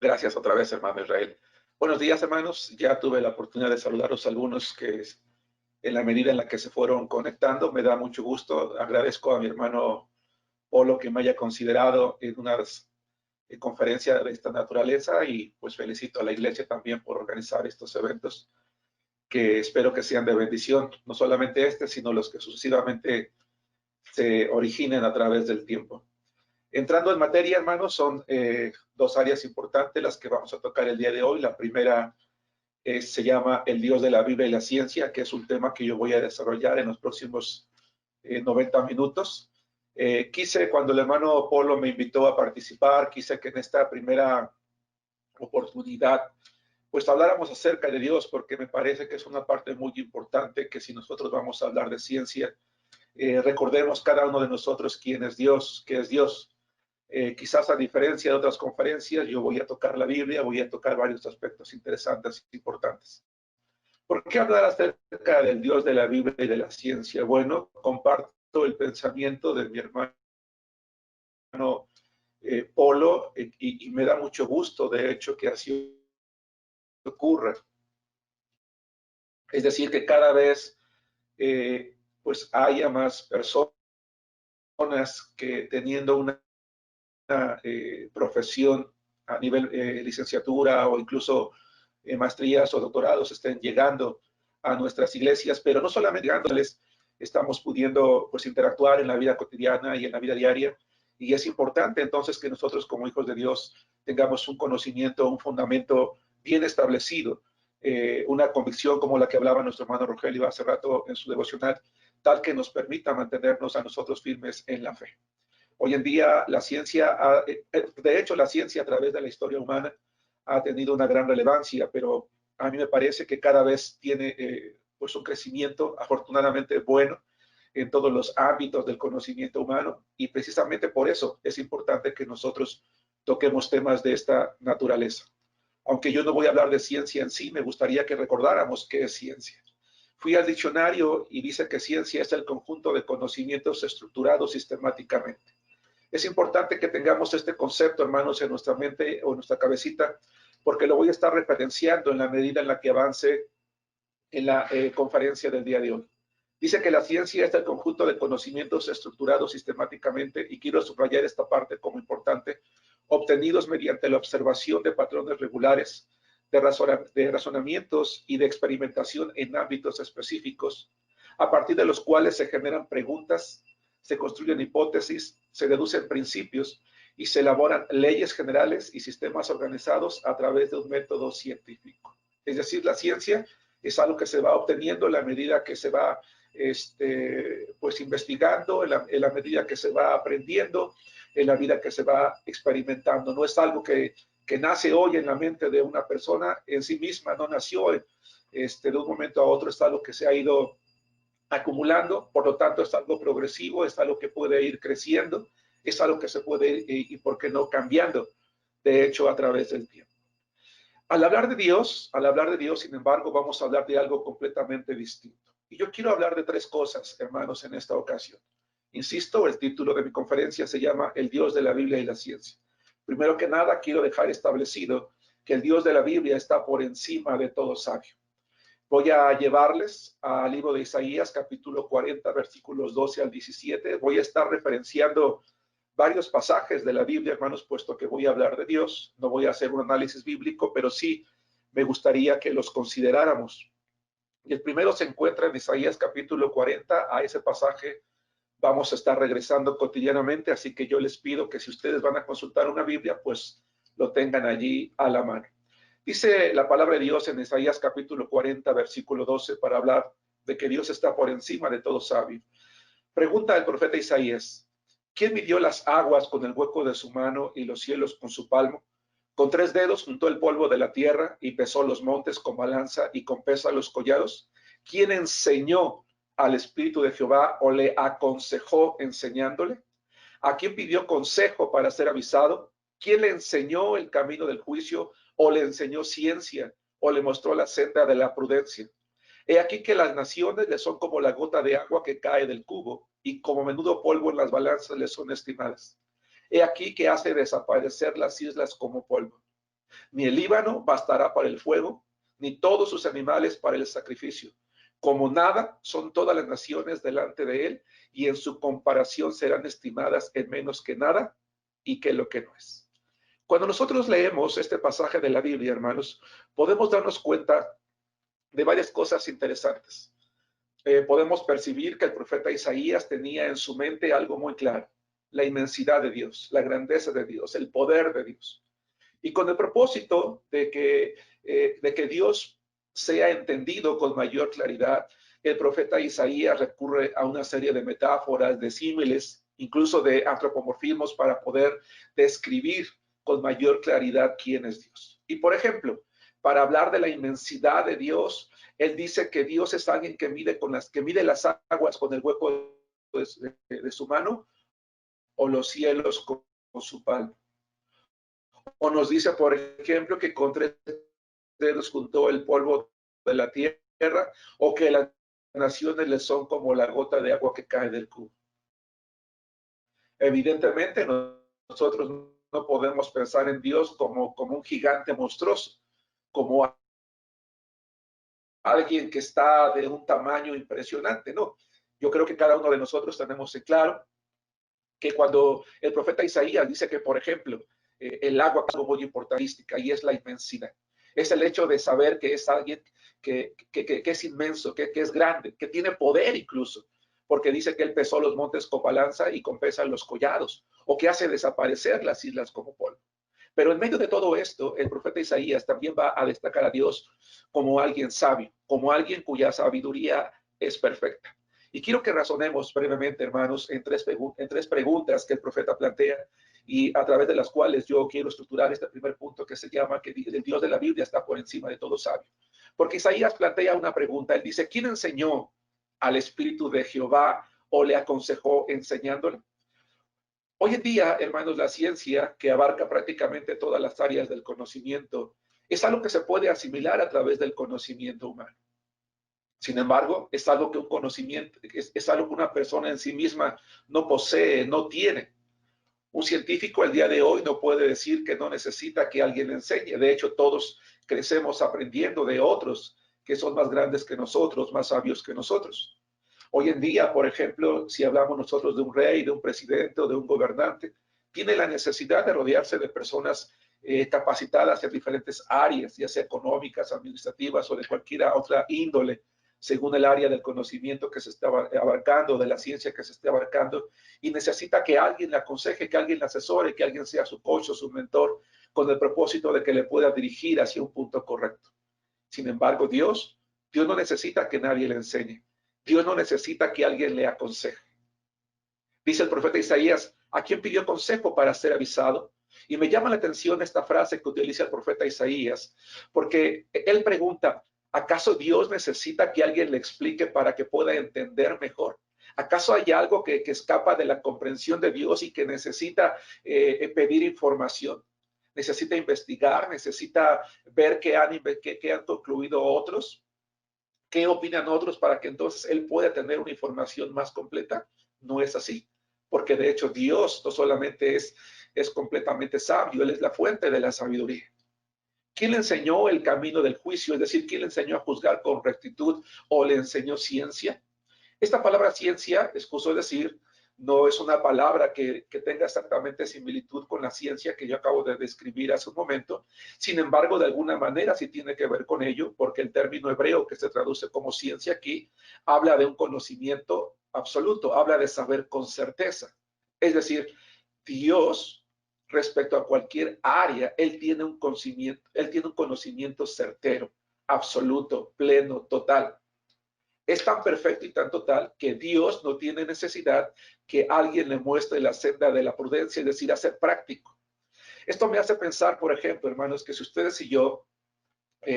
Gracias otra vez, hermano Israel. Buenos días, hermanos. Ya tuve la oportunidad de saludaros a algunos que en la medida en la que se fueron conectando, me da mucho gusto. Agradezco a mi hermano Polo que me haya considerado en una conferencia de esta naturaleza y pues felicito a la iglesia también por organizar estos eventos que espero que sean de bendición, no solamente este, sino los que sucesivamente se originen a través del tiempo. Entrando en materia, hermanos, son dos áreas importantes las que vamos a tocar el día de hoy. La primera se llama El Dios de la Biblia y la Ciencia, que es un tema que yo voy a desarrollar en los próximos 90 minutos. Quise, cuando el hermano Polo me invitó a participar, quise que en esta primera oportunidad, pues habláramos acerca de Dios, porque me parece que es una parte muy importante que si nosotros vamos a hablar de ciencia, recordemos cada uno de nosotros quién es Dios, qué es Dios. Quizás a diferencia de otras conferencias, yo voy a tocar la Biblia, voy a tocar varios aspectos interesantes e importantes. ¿Por qué hablar acerca del Dios de la Biblia y de la ciencia? Bueno, comparto el pensamiento de mi hermano Polo y me da mucho gusto, de hecho, que así ocurra. Es decir, que cada vez pues haya más personas que teniendo una profesión a nivel licenciatura o incluso maestrías o doctorados estén llegando a nuestras iglesias, pero no solamente llegándoles, estamos pudiendo pues interactuar en la vida cotidiana y en la vida diaria, y es importante entonces que nosotros como hijos de Dios tengamos un conocimiento, un fundamento bien establecido, una convicción como la que hablaba nuestro hermano Rogelio hace rato en su devocional, tal que nos permita mantenernos a nosotros firmes en la fe. Hoy en día la ciencia, de hecho la ciencia a través de la historia humana ha tenido una gran relevancia, pero a mí me parece que cada vez tiene pues un crecimiento afortunadamente bueno en todos los ámbitos del conocimiento humano y precisamente por eso es importante que nosotros toquemos temas de esta naturaleza. Aunque yo no voy a hablar de ciencia en sí, me gustaría que recordáramos qué es ciencia. Fui al diccionario y dice que ciencia es el conjunto de conocimientos estructurados sistemáticamente. Es importante que tengamos este concepto, hermanos, en nuestra mente o en nuestra cabecita, porque lo voy a estar referenciando en la medida en la que avance en la conferencia del día de hoy. Dice que la ciencia es el conjunto de conocimientos estructurados sistemáticamente, y quiero subrayar esta parte como importante, obtenidos mediante la observación de patrones regulares, de razonamientos y de experimentación en ámbitos específicos, a partir de los cuales se generan preguntas, se construyen hipótesis, se deducen principios y se elaboran leyes generales y sistemas organizados a través de un método científico. Es decir, la ciencia es algo que se va obteniendo en la medida que se va pues investigando, en la medida que se va aprendiendo, en la vida que se va experimentando. No es algo que nace hoy en la mente de una persona en sí misma, no nació de un momento a otro, es algo que se ha ido acumulando, por lo tanto es algo progresivo, es algo que puede ir creciendo, es algo que se puede ir, y por qué no, cambiando, de hecho, a través del tiempo. Al hablar de Dios, sin embargo, vamos a hablar de algo completamente distinto. Y yo quiero hablar de tres cosas, hermanos, en esta ocasión. Insisto, el título de mi conferencia se llama El Dios de la Biblia y la Ciencia. Primero que nada, quiero dejar establecido que el Dios de la Biblia está por encima de todo sabio. Voy a llevarles al libro de Isaías, capítulo 40, versículos 12 al 17. Voy a estar referenciando varios pasajes de la Biblia, hermanos, puesto que voy a hablar de Dios. No voy a hacer un análisis bíblico, pero sí me gustaría que los consideráramos. Y el primero se encuentra en Isaías capítulo 40. A ese pasaje vamos a estar regresando cotidianamente, así que yo les pido que si ustedes van a consultar una Biblia, pues lo tengan allí a la mano. Dice la palabra de Dios en Isaías capítulo 40, versículo 12, para hablar de que Dios está por encima de todo sabio. Pregunta el profeta Isaías: ¿quién midió las aguas con el hueco de su mano y los cielos con su palmo? Con 3 dedos juntó el polvo de la tierra y pesó los montes con balanza y con pesa los collados. ¿Quién enseñó al Espíritu de Jehová o le aconsejó enseñándole? ¿A quién pidió consejo para ser avisado? ¿Quién le enseñó el camino del juicio o le enseñó ciencia o le mostró la senda de la prudencia? He aquí que las naciones le son como la gota de agua que cae del cubo, y como menudo polvo en las balanzas le son estimadas. He aquí que hace desaparecer las islas como polvo. Ni el Líbano bastará para el fuego, ni todos sus animales para el sacrificio. Como nada son todas las naciones delante de él, y en su comparación serán estimadas en menos que nada y que lo que no es. Cuando nosotros leemos este pasaje de la Biblia, hermanos, podemos darnos cuenta de varias cosas interesantes. Podemos percibir que el profeta Isaías tenía en su mente algo muy claro: la inmensidad de Dios, la grandeza de Dios, el poder de Dios. Y con el propósito de que Dios sea entendido con mayor claridad, el profeta Isaías recurre a una serie de metáforas, de símiles, incluso de antropomorfismos para poder describir con mayor claridad quién es Dios. Y por ejemplo, para hablar de la inmensidad de Dios, él dice que Dios es alguien que mide las aguas con el hueco de su mano, o los cielos con su palma. O nos dice, por ejemplo, que con 3 dedos juntó el polvo de la tierra, o que las naciones le son como la gota de agua que cae del cubo. Evidentemente, nosotros no podemos pensar en Dios como un gigante monstruoso, como alguien que está de un tamaño impresionante, no. Yo creo que cada uno de nosotros tenemos en claro que cuando el profeta Isaías dice que, por ejemplo, el agua es algo muy importantística, y es la inmensidad. Es el hecho de saber que es alguien que es inmenso, que es grande, que tiene poder incluso, porque dice que él pesó los montes con balanza y con pesa los collados, o que hace desaparecer las islas como polvo. Pero en medio de todo esto, el profeta Isaías también va a destacar a Dios como alguien sabio, como alguien cuya sabiduría es perfecta. Y quiero que razonemos brevemente, hermanos, en tres preguntas que el profeta plantea, y a través de las cuales yo quiero estructurar este primer punto, que se llama que el Dios de la Biblia está por encima de todo sabio. Porque Isaías plantea una pregunta. Él dice: ¿quién enseñó al Espíritu de Jehová, o le aconsejó enseñándole? Hoy en día, hermanos, la ciencia, que abarca prácticamente todas las áreas del conocimiento, es algo que se puede asimilar a través del conocimiento humano. Sin embargo, es algo que un conocimiento, es algo que una persona en sí misma no posee, no tiene. Un científico el día de hoy no puede decir que no necesita que alguien le enseñe. De hecho, todos crecemos aprendiendo de otros que son más grandes que nosotros, más sabios que nosotros. Hoy en día, por ejemplo, si hablamos nosotros de un rey, de un presidente o de un gobernante, tiene la necesidad de rodearse de personas capacitadas en diferentes áreas, ya sea económicas, administrativas o de cualquier otra índole, según el área del conocimiento que se está abarcando, de la ciencia que se esté abarcando, y necesita que alguien le aconseje, que alguien le asesore, que alguien sea su coach o su mentor, con el propósito de que le pueda dirigir hacia un punto correcto. Sin embargo, Dios no necesita que nadie le enseñe. Dios no necesita que alguien le aconseje. Dice el profeta Isaías: ¿a quién pidió consejo para ser avisado? Y me llama la atención esta frase que utiliza el profeta Isaías, porque él pregunta: ¿acaso Dios necesita que alguien le explique para que pueda entender mejor? ¿Acaso hay algo que escapa de la comprensión de Dios y que necesita pedir información? ¿Necesita investigar? ¿Necesita ver qué han concluido otros? ¿Qué opinan otros para que entonces él pueda tener una información más completa? No es así, porque de hecho Dios no solamente es completamente sabio, Él es la fuente de la sabiduría. ¿Quién le enseñó el camino del juicio? Es decir, ¿quién le enseñó a juzgar con rectitud, o le enseñó ciencia? Esta palabra ciencia, excuso decir, no es una palabra que tenga exactamente similitud con la ciencia que yo acabo de describir hace un momento. Sin embargo, de alguna manera sí tiene que ver con ello, porque el término hebreo que se traduce como ciencia aquí habla de un conocimiento absoluto, habla de saber con certeza. Es decir, Dios, respecto a cualquier área, Él tiene un conocimiento certero, absoluto, pleno, total. Es tan perfecto y tan total que Dios no tiene necesidad que alguien le muestre la senda de la prudencia, es decir, hacer práctico. Esto me hace pensar, por ejemplo, hermanos, que si ustedes y yo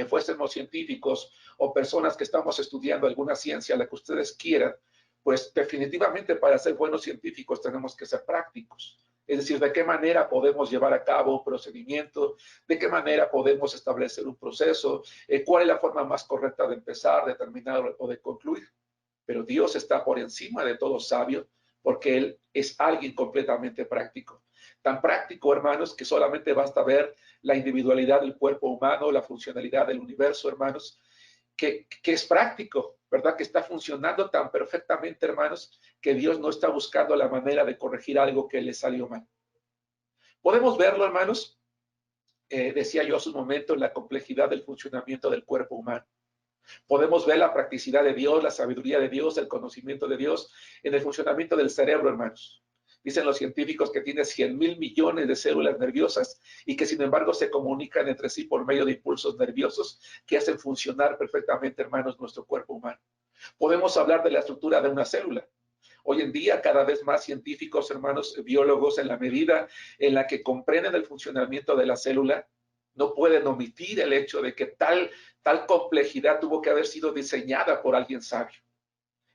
fuésemos científicos, o personas que estamos estudiando alguna ciencia, la que ustedes quieran, pues definitivamente para ser buenos científicos tenemos que ser prácticos. Es decir, de qué manera podemos llevar a cabo un procedimiento, de qué manera podemos establecer un proceso, cuál es la forma más correcta de empezar, de terminar o de concluir. Pero Dios está por encima de todo sabio, porque Él es alguien completamente práctico. tan práctico, hermanos, que solamente basta ver la individualidad del cuerpo humano, la funcionalidad del universo, hermanos, que es práctico, ¿verdad? Que está funcionando tan perfectamente, hermanos, que Dios no está buscando la manera de corregir algo que le salió mal. Podemos verlo, hermanos, decía yo hace un momento, en la complejidad del funcionamiento del cuerpo humano. Podemos ver la practicidad de Dios, la sabiduría de Dios, el conocimiento de Dios en el funcionamiento del cerebro, hermanos. Dicen los científicos que tiene 100,000 millones de células nerviosas y que sin embargo se comunican entre sí por medio de impulsos nerviosos que hacen funcionar perfectamente, hermanos, nuestro cuerpo humano. Podemos hablar de la estructura de una célula. Hoy en día, cada vez más científicos, hermanos, biólogos, en la medida en la que comprenden el funcionamiento de la célula, no pueden omitir el hecho de que tal complejidad tuvo que haber sido diseñada por alguien sabio.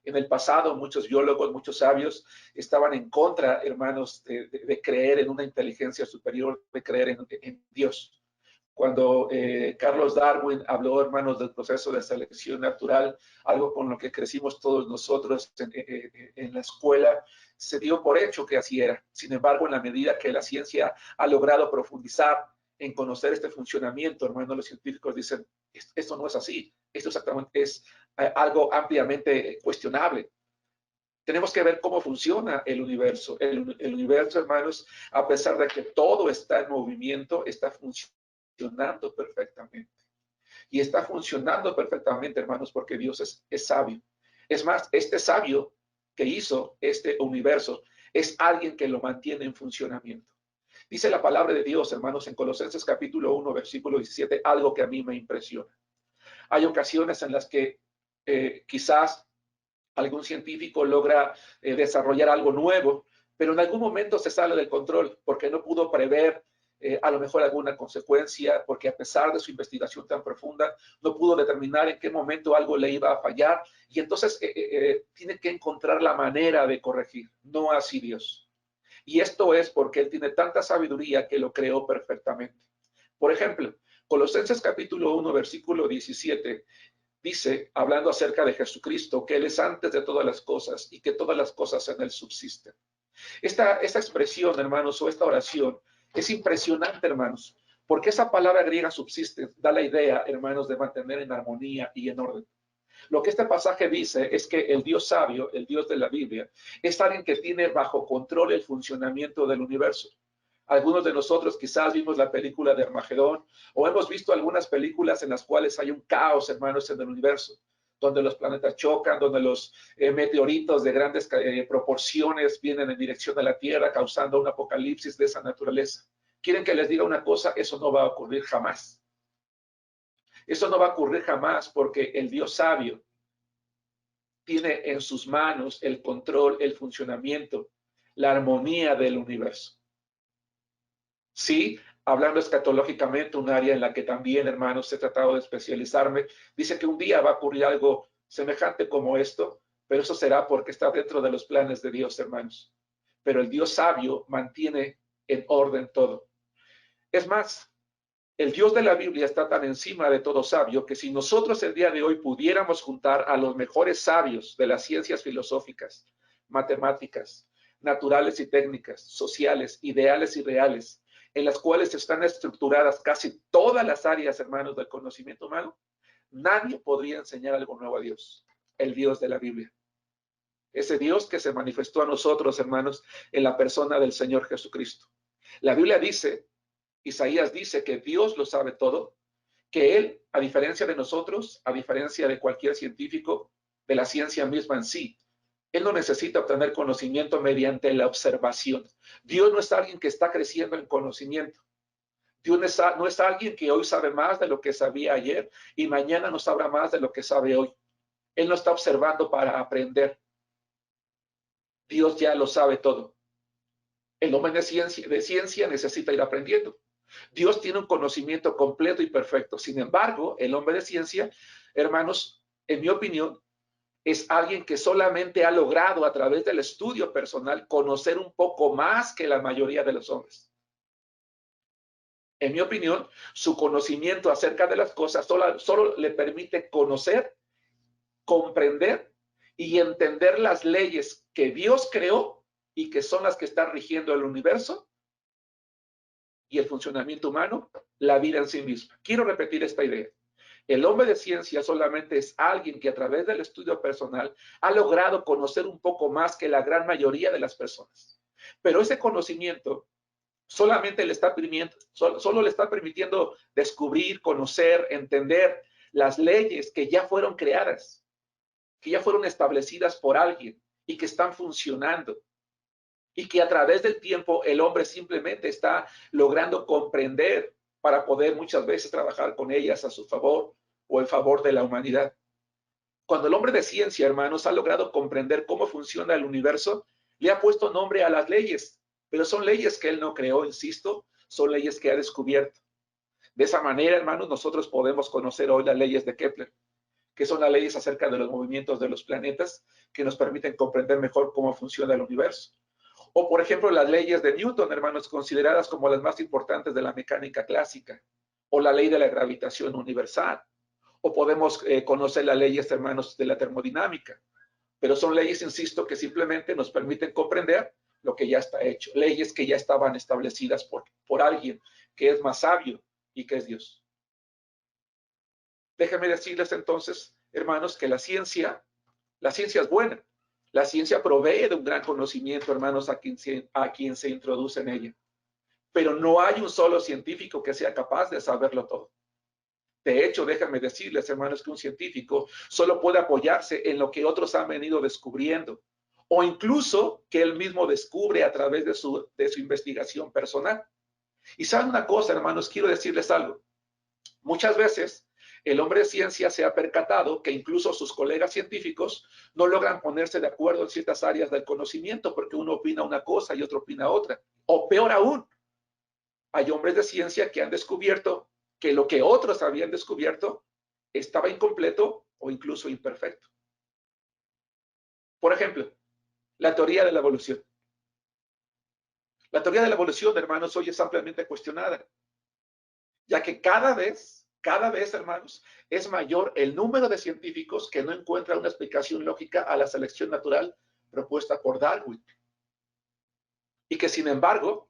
En el pasado, muchos biólogos, muchos sabios estaban en contra, hermanos, de creer en una inteligencia superior, de creer en Dios. Cuando Carlos Darwin habló, hermanos, del proceso de selección natural, algo con lo que crecimos todos nosotros en la escuela, se dio por hecho que así era. Sin embargo, en la medida que la ciencia ha logrado profundizar en conocer este funcionamiento, hermanos, los científicos dicen, esto no es así, esto exactamente es algo ampliamente cuestionable. Tenemos que ver cómo funciona el universo. El universo, hermanos, a pesar de que todo está en movimiento, está funcionando perfectamente. Y está funcionando perfectamente, hermanos, porque Dios es sabio. Es más, este sabio que hizo este universo es alguien que lo mantiene en funcionamiento. Dice la palabra de Dios, hermanos, en Colosenses capítulo 1, versículo 17, algo que a mí me impresiona. Hay ocasiones en las que quizás algún científico logra desarrollar algo nuevo, pero en algún momento se sale del control porque no pudo prever a lo mejor alguna consecuencia, porque a pesar de su investigación tan profunda, no pudo determinar en qué momento algo le iba a fallar y entonces tiene que encontrar la manera de corregir, no así Dios. Y esto es porque Él tiene tanta sabiduría que lo creó perfectamente. Por ejemplo, Colosenses capítulo 1, versículo 17, dice, hablando acerca de Jesucristo, que Él es antes de todas las cosas y que todas las cosas en Él subsisten. Esta expresión, hermanos, o esta oración es impresionante, hermanos, porque esa palabra griega subsiste da la idea, hermanos, de mantener en armonía y en orden. Lo que este pasaje dice es que el Dios sabio, el Dios de la Biblia, es alguien que tiene bajo control el funcionamiento del universo. Algunos de nosotros quizás vimos la película de Armagedón o hemos visto algunas películas en las cuales hay un caos, hermanos, en el universo, donde los planetas chocan, donde los meteoritos de grandes proporciones vienen en dirección a la Tierra, causando un apocalipsis de esa naturaleza. ¿Quieren que les diga una cosa? Eso no va a ocurrir jamás. Eso no va a ocurrir jamás porque el Dios sabio tiene en sus manos el control, el funcionamiento, la armonía del universo. Sí, hablando escatológicamente, un área en la que también, hermanos, he tratado de especializarme, dice que un día va a ocurrir algo semejante como esto, pero eso será porque está dentro de los planes de Dios, hermanos. Pero el Dios sabio mantiene en orden todo. Es más, el Dios de la Biblia está tan encima de todo sabio que si nosotros el día de hoy pudiéramos juntar a los mejores sabios de las ciencias filosóficas, matemáticas, naturales y técnicas, sociales, ideales y reales, en las cuales están estructuradas casi todas las áreas, hermanos, del conocimiento humano, nadie podría enseñar algo nuevo a Dios, el Dios de la Biblia. Ese Dios que se manifestó a nosotros, hermanos, en la persona del Señor Jesucristo. La Biblia dice, Isaías dice que Dios lo sabe todo, que Él, a diferencia de nosotros, a diferencia de cualquier científico, de la ciencia misma en sí, Él no necesita obtener conocimiento mediante la observación. Dios no es alguien que está creciendo en conocimiento. Dios no es alguien que hoy sabe más de lo que sabía ayer y mañana no sabrá más de lo que sabe hoy. Él no está observando para aprender. Dios ya lo sabe todo. El hombre de ciencia necesita ir aprendiendo. Dios tiene un conocimiento completo y perfecto. Sin embargo, el hombre de ciencia, hermanos, en mi opinión, es alguien que solamente ha logrado a través del estudio personal conocer un poco más que la mayoría de los hombres. En mi opinión, su conocimiento acerca de las cosas solo le permite conocer, comprender y entender las leyes que Dios creó y que son las que están rigiendo el universo y el funcionamiento humano, la vida en sí misma. Quiero repetir esta idea. El hombre de ciencia solamente es alguien que a través del estudio personal ha logrado conocer un poco más que la gran mayoría de las personas. Pero ese conocimiento solamente le está permitiendo, solo le está permitiendo descubrir, conocer, entender las leyes que ya fueron creadas, que ya fueron establecidas por alguien y que están funcionando. Y que a través del tiempo el hombre simplemente está logrando comprender para poder muchas veces trabajar con ellas a su favor o en favor de la humanidad. Cuando el hombre de ciencia, hermanos, ha logrado comprender cómo funciona el universo, le ha puesto nombre a las leyes, pero son leyes que él no creó, insisto, son leyes que ha descubierto. De esa manera, hermanos, nosotros podemos conocer hoy las leyes de Kepler, que son las leyes acerca de los movimientos de los planetas, que nos permiten comprender mejor cómo funciona el universo. O, por ejemplo, las leyes de Newton, hermanos, consideradas como las más importantes de la mecánica clásica, o la ley de la gravitación universal, o podemos conocer las leyes, hermanos, de la termodinámica, pero son leyes, insisto, que simplemente nos permiten comprender lo que ya está hecho, leyes que ya estaban establecidas por alguien que es más sabio y que es Dios. Déjenme decirles entonces, hermanos, que la ciencia es buena. La ciencia provee de un gran conocimiento, hermanos, a quien se introduce en ella. Pero no hay un solo científico que sea capaz de saberlo todo. De hecho, déjenme decirles, hermanos, que un científico solo puede apoyarse en lo que otros han venido descubriendo, o incluso que él mismo descubre a través de su investigación personal. Y saben una cosa, hermanos, quiero decirles algo. Muchas veces el hombre de ciencia se ha percatado que incluso sus colegas científicos no logran ponerse de acuerdo en ciertas áreas del conocimiento porque uno opina una cosa y otro opina otra. O peor aún, hay hombres de ciencia que han descubierto que lo que otros habían descubierto estaba incompleto o incluso imperfecto. Por ejemplo, la teoría de la evolución. La teoría de la evolución, hermanos, hoy es ampliamente cuestionada, ya que cada vez, hermanos, es mayor el número de científicos que no encuentran una explicación lógica a la selección natural propuesta por Darwin. Y que, sin embargo,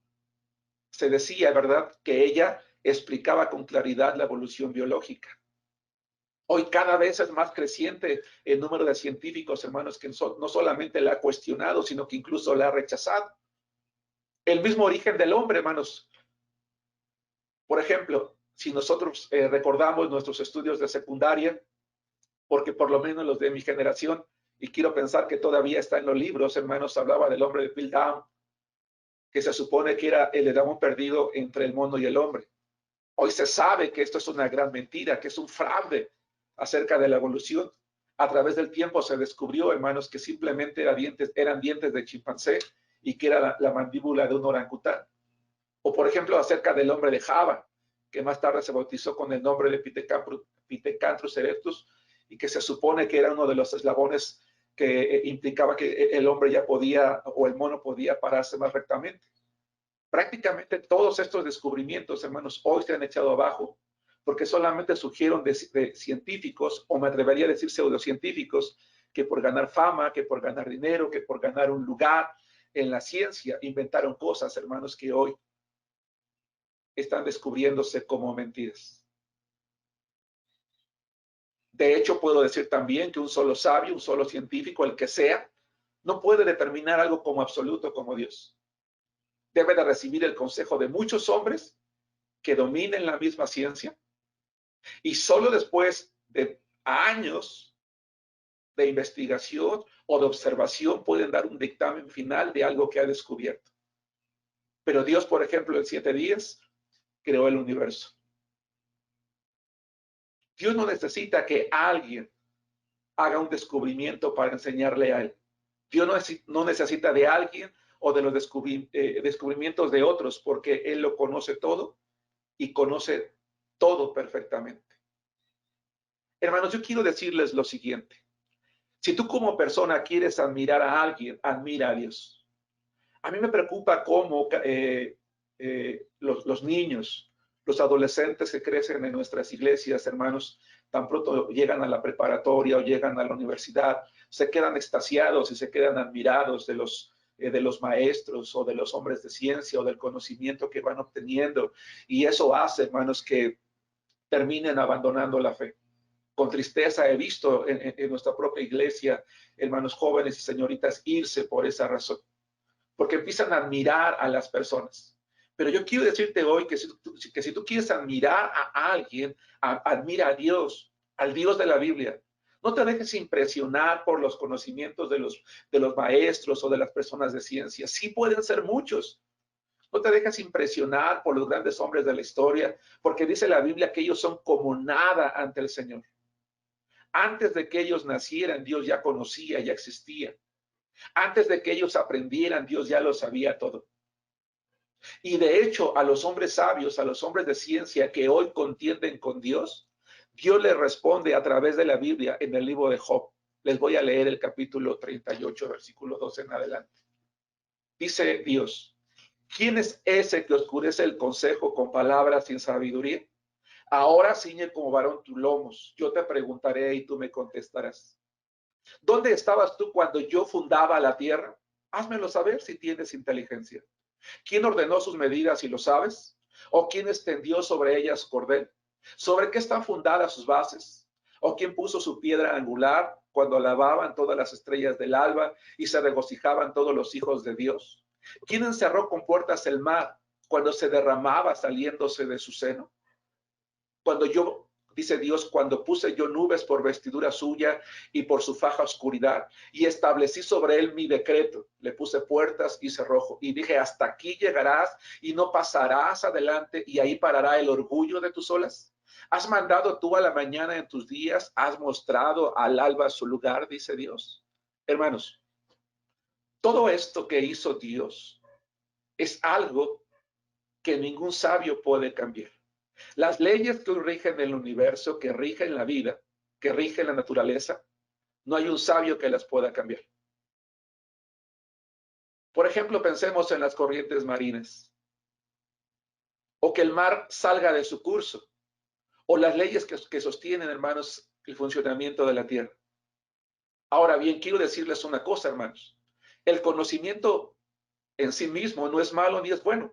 se decía, ¿verdad?, que ella explicaba con claridad la evolución biológica. Hoy cada vez es más creciente el número de científicos, hermanos, que no solamente la ha cuestionado, sino que incluso la ha rechazado. El mismo origen del hombre, hermanos. Por ejemplo, si nosotros recordamos nuestros estudios de secundaria, porque por lo menos los de mi generación, y quiero pensar que todavía está en los libros, hermanos, hablaba del hombre de Piltdown, que se supone que era el Edamón perdido entre el mono y el hombre. Hoy se sabe que esto es una gran mentira, que es un fraude acerca de la evolución. A través del tiempo se descubrió, hermanos, que simplemente eran dientes de chimpancé y que era la mandíbula de un orangután. O, por ejemplo, acerca del hombre de Java, que más tarde se bautizó con el nombre de Pithecanthropus erectus y que se supone que era uno de los eslabones que implicaba que el hombre ya podía, o el mono podía pararse más rectamente. Prácticamente todos estos descubrimientos, hermanos, hoy se han echado abajo porque solamente surgieron de científicos, o me atrevería a decir pseudocientíficos, que por ganar fama, que por ganar dinero, que por ganar un lugar en la ciencia, inventaron cosas, hermanos, que hoy están descubriéndose como mentiras. De hecho, puedo decir también que un solo sabio, un solo científico, el que sea, no puede determinar algo como absoluto como Dios. Debe de recibir el consejo de muchos hombres que dominen la misma ciencia y solo después de años de investigación o de observación pueden dar un dictamen final de algo que ha descubierto. Pero Dios, por ejemplo, en 7 días creó el universo. Dios no necesita que alguien haga un descubrimiento para enseñarle a él. Dios no necesita de alguien o de los descubrimientos de otros, porque él lo conoce todo y conoce todo perfectamente. Hermanos, yo quiero decirles lo siguiente. Si tú como persona quieres admirar a alguien, admira a Dios. A mí me preocupa cómo los niños, los adolescentes que crecen en nuestras iglesias, hermanos, tan pronto llegan a la preparatoria o llegan a la universidad, se quedan extasiados y se quedan admirados de los de los maestros o de los hombres de ciencia o del conocimiento que van obteniendo. Y eso hace, hermanos, que terminen abandonando la fe. Con tristeza he visto en nuestra propia iglesia, hermanos jóvenes y señoritas, irse por esa razón, porque empiezan a admirar a las personas. Pero yo quiero decirte hoy que si tú quieres admirar a alguien, admira a Dios, al Dios de la Biblia. No te dejes impresionar por los conocimientos de los maestros o de las personas de ciencia. Sí pueden ser muchos. No te dejes impresionar por los grandes hombres de la historia, porque dice la Biblia que ellos son como nada ante el Señor. Antes de que ellos nacieran, Dios ya conocía, ya existía. Antes de que ellos aprendieran, Dios ya lo sabía todo. Y de hecho, a los hombres sabios, a los hombres de ciencia que hoy contienden con Dios, Dios les responde a través de la Biblia en el libro de Job. Les voy a leer el capítulo 38, versículo 12 en adelante. Dice Dios: ¿quién es ese que oscurece el consejo con palabras sin sabiduría? Ahora ciñe como varón tus lomos. Yo te preguntaré y tú me contestarás. ¿Dónde estabas tú cuando yo fundaba la tierra? Házmelo saber si tienes inteligencia. ¿Quién ordenó sus medidas y lo sabes? ¿O quién extendió sobre ellas cordel? ¿Sobre qué están fundadas sus bases? ¿O quién puso su piedra angular cuando alababan todas las estrellas del alba y se regocijaban todos los hijos de Dios? ¿Quién encerró con puertas el mar cuando se derramaba saliéndose de su seno? Cuando yo, dice Dios, cuando puse yo nubes por vestidura suya y por su faja oscuridad, y establecí sobre él mi decreto, le puse puertas y cerrojo, y dije: hasta aquí llegarás y no pasarás adelante, y ahí parará el orgullo de tus olas. ¿Has mandado tú a la mañana en tus días? ¿Has mostrado al alba su lugar? Dice Dios. Hermanos, todo esto que hizo Dios es algo que ningún sabio puede cambiar. Las leyes que rigen el universo, que rigen la vida, que rigen la naturaleza, no hay un sabio que las pueda cambiar. Por ejemplo, pensemos en las corrientes marinas, o que el mar salga de su curso, o las leyes que sostienen, hermanos, el funcionamiento de la tierra. Ahora bien, quiero decirles una cosa, hermanos. El conocimiento en sí mismo no es malo ni es bueno.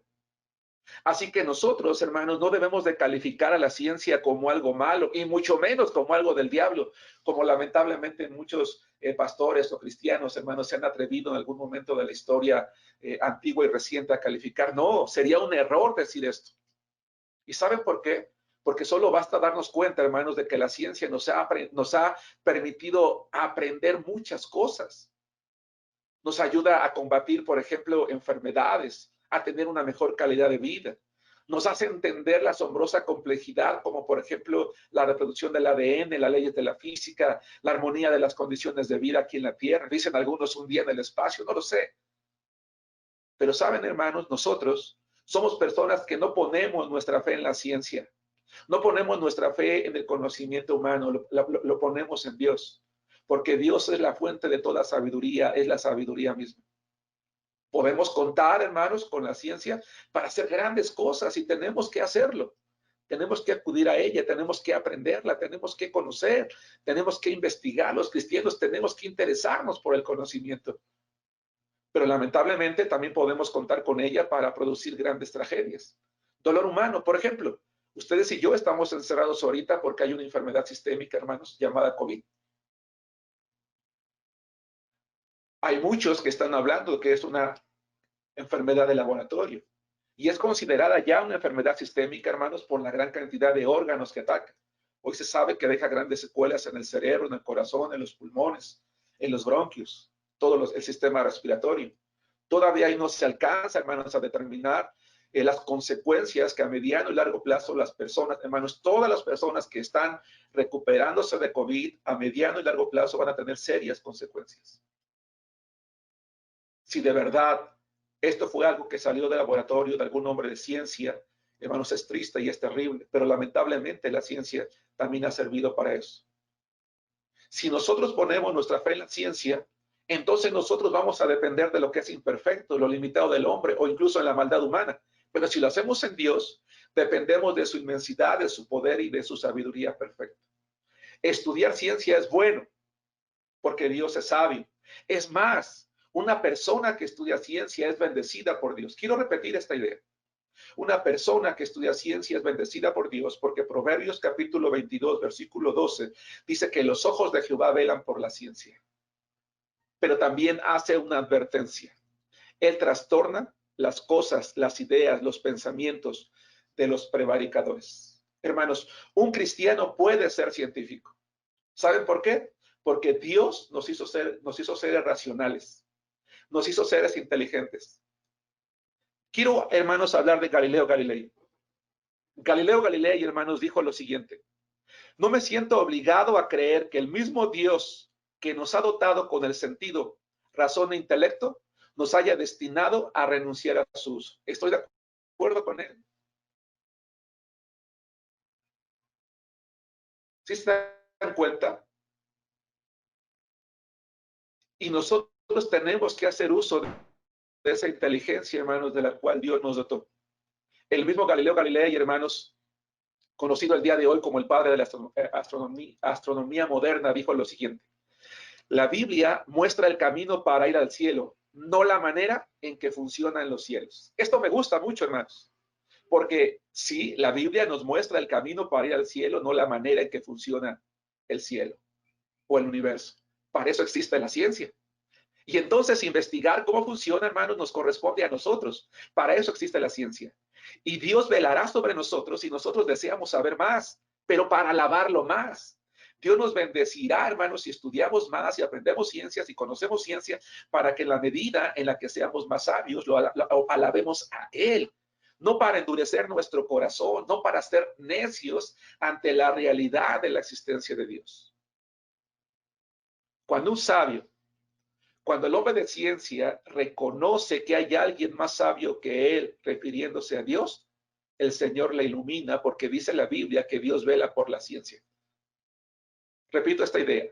Así que nosotros, hermanos, no debemos de calificar a la ciencia como algo malo, y mucho menos como algo del diablo, como lamentablemente muchos pastores o cristianos, hermanos, se han atrevido en algún momento de la historia antigua y reciente a calificar. No, sería un error decir esto. ¿Y saben por qué? Porque solo basta darnos cuenta, hermanos, de que la ciencia nos ha permitido aprender muchas cosas. Nos ayuda a combatir, por ejemplo, enfermedades, a tener una mejor calidad de vida. Nos hace entender la asombrosa complejidad, como por ejemplo la reproducción del ADN, las leyes de la física, la armonía de las condiciones de vida aquí en la Tierra. Dicen algunos un día en el espacio, no lo sé. Pero saben, hermanos, nosotros somos personas que no ponemos nuestra fe en la ciencia, no ponemos nuestra fe en el conocimiento humano, lo ponemos en Dios, porque Dios es la fuente de toda sabiduría, es la sabiduría misma. Podemos contar, hermanos, con la ciencia para hacer grandes cosas y tenemos que hacerlo. Tenemos que acudir a ella, tenemos que aprenderla, tenemos que conocer, tenemos que investigar. Los cristianos tenemos que interesarnos por el conocimiento. Pero lamentablemente también podemos contar con ella para producir grandes tragedias. Dolor humano, por ejemplo. Ustedes y yo estamos encerrados ahorita porque hay una enfermedad sistémica, hermanos, llamada COVID. Hay muchos que están hablando de que es una enfermedad de laboratorio y es considerada ya una enfermedad sistémica, hermanos, por la gran cantidad de órganos que ataca. Hoy se sabe que deja grandes secuelas en el cerebro, en el corazón, en los pulmones, en los bronquios, todo el sistema respiratorio. Todavía ahí no se alcanza, hermanos, a determinar las consecuencias que a mediano y largo plazo las personas, hermanos, todas las personas que están recuperándose de COVID a mediano y largo plazo van a tener serias consecuencias. Si de verdad esto fue algo que salió del laboratorio de algún hombre de ciencia, hermanos, es triste y es terrible, pero lamentablemente la ciencia también ha servido para eso. Si nosotros ponemos nuestra fe en la ciencia, entonces nosotros vamos a depender de lo que es imperfecto, lo limitado del hombre o incluso en la maldad humana. Pero si lo hacemos en Dios, dependemos de su inmensidad, de su poder y de su sabiduría perfecta. Estudiar ciencia es bueno porque Dios es sabio. Es más, Una persona que estudia ciencia es bendecida por Dios. Quiero repetir esta idea. Una persona que estudia ciencia es bendecida por Dios porque Proverbios capítulo 22, versículo 12, dice que los ojos de Jehová velan por la ciencia. Pero también hace una advertencia. Él trastorna las cosas, las ideas, los pensamientos de los prevaricadores. Hermanos, un cristiano puede ser científico. ¿Saben por qué? Porque Dios nos hizo seres racionales, nos hizo seres inteligentes. Quiero, hermanos, hablar de Galileo Galilei. Galileo Galilei, hermanos, dijo lo siguiente: no me siento obligado a creer que el mismo Dios que nos ha dotado con el sentido, razón e intelecto, nos haya destinado a renunciar a su uso. Estoy de acuerdo con él. ¿Sí se dan cuenta? Y nosotros tenemos que hacer uso de esa inteligencia, hermanos, de la cual Dios nos dotó. El mismo Galileo Galilei, hermanos, conocido el día de hoy como el padre de la astronomía moderna, dijo lo siguiente: la Biblia muestra el camino para ir al cielo, no la manera en que funcionan los cielos. Esto me gusta mucho, hermanos, porque sí, la Biblia nos muestra el camino para ir al cielo, no la manera en que funciona el cielo o el universo. Para eso existe la ciencia. Y entonces investigar cómo funciona, hermanos, nos corresponde a nosotros. Para eso existe la ciencia. Y Dios velará sobre nosotros si nosotros deseamos saber más, pero para alabarlo más. Dios nos bendecirá, hermanos, si estudiamos más y aprendemos ciencias y conocemos ciencia, para que en la medida en la que seamos más sabios, lo alabemos a Él. No para endurecer nuestro corazón, no para ser necios ante la realidad de la existencia de Dios. Cuando un sabio, cuando el hombre de ciencia reconoce que hay alguien más sabio que él, refiriéndose a Dios, el Señor le ilumina, porque dice la Biblia que Dios vela por la ciencia. Repito esta idea.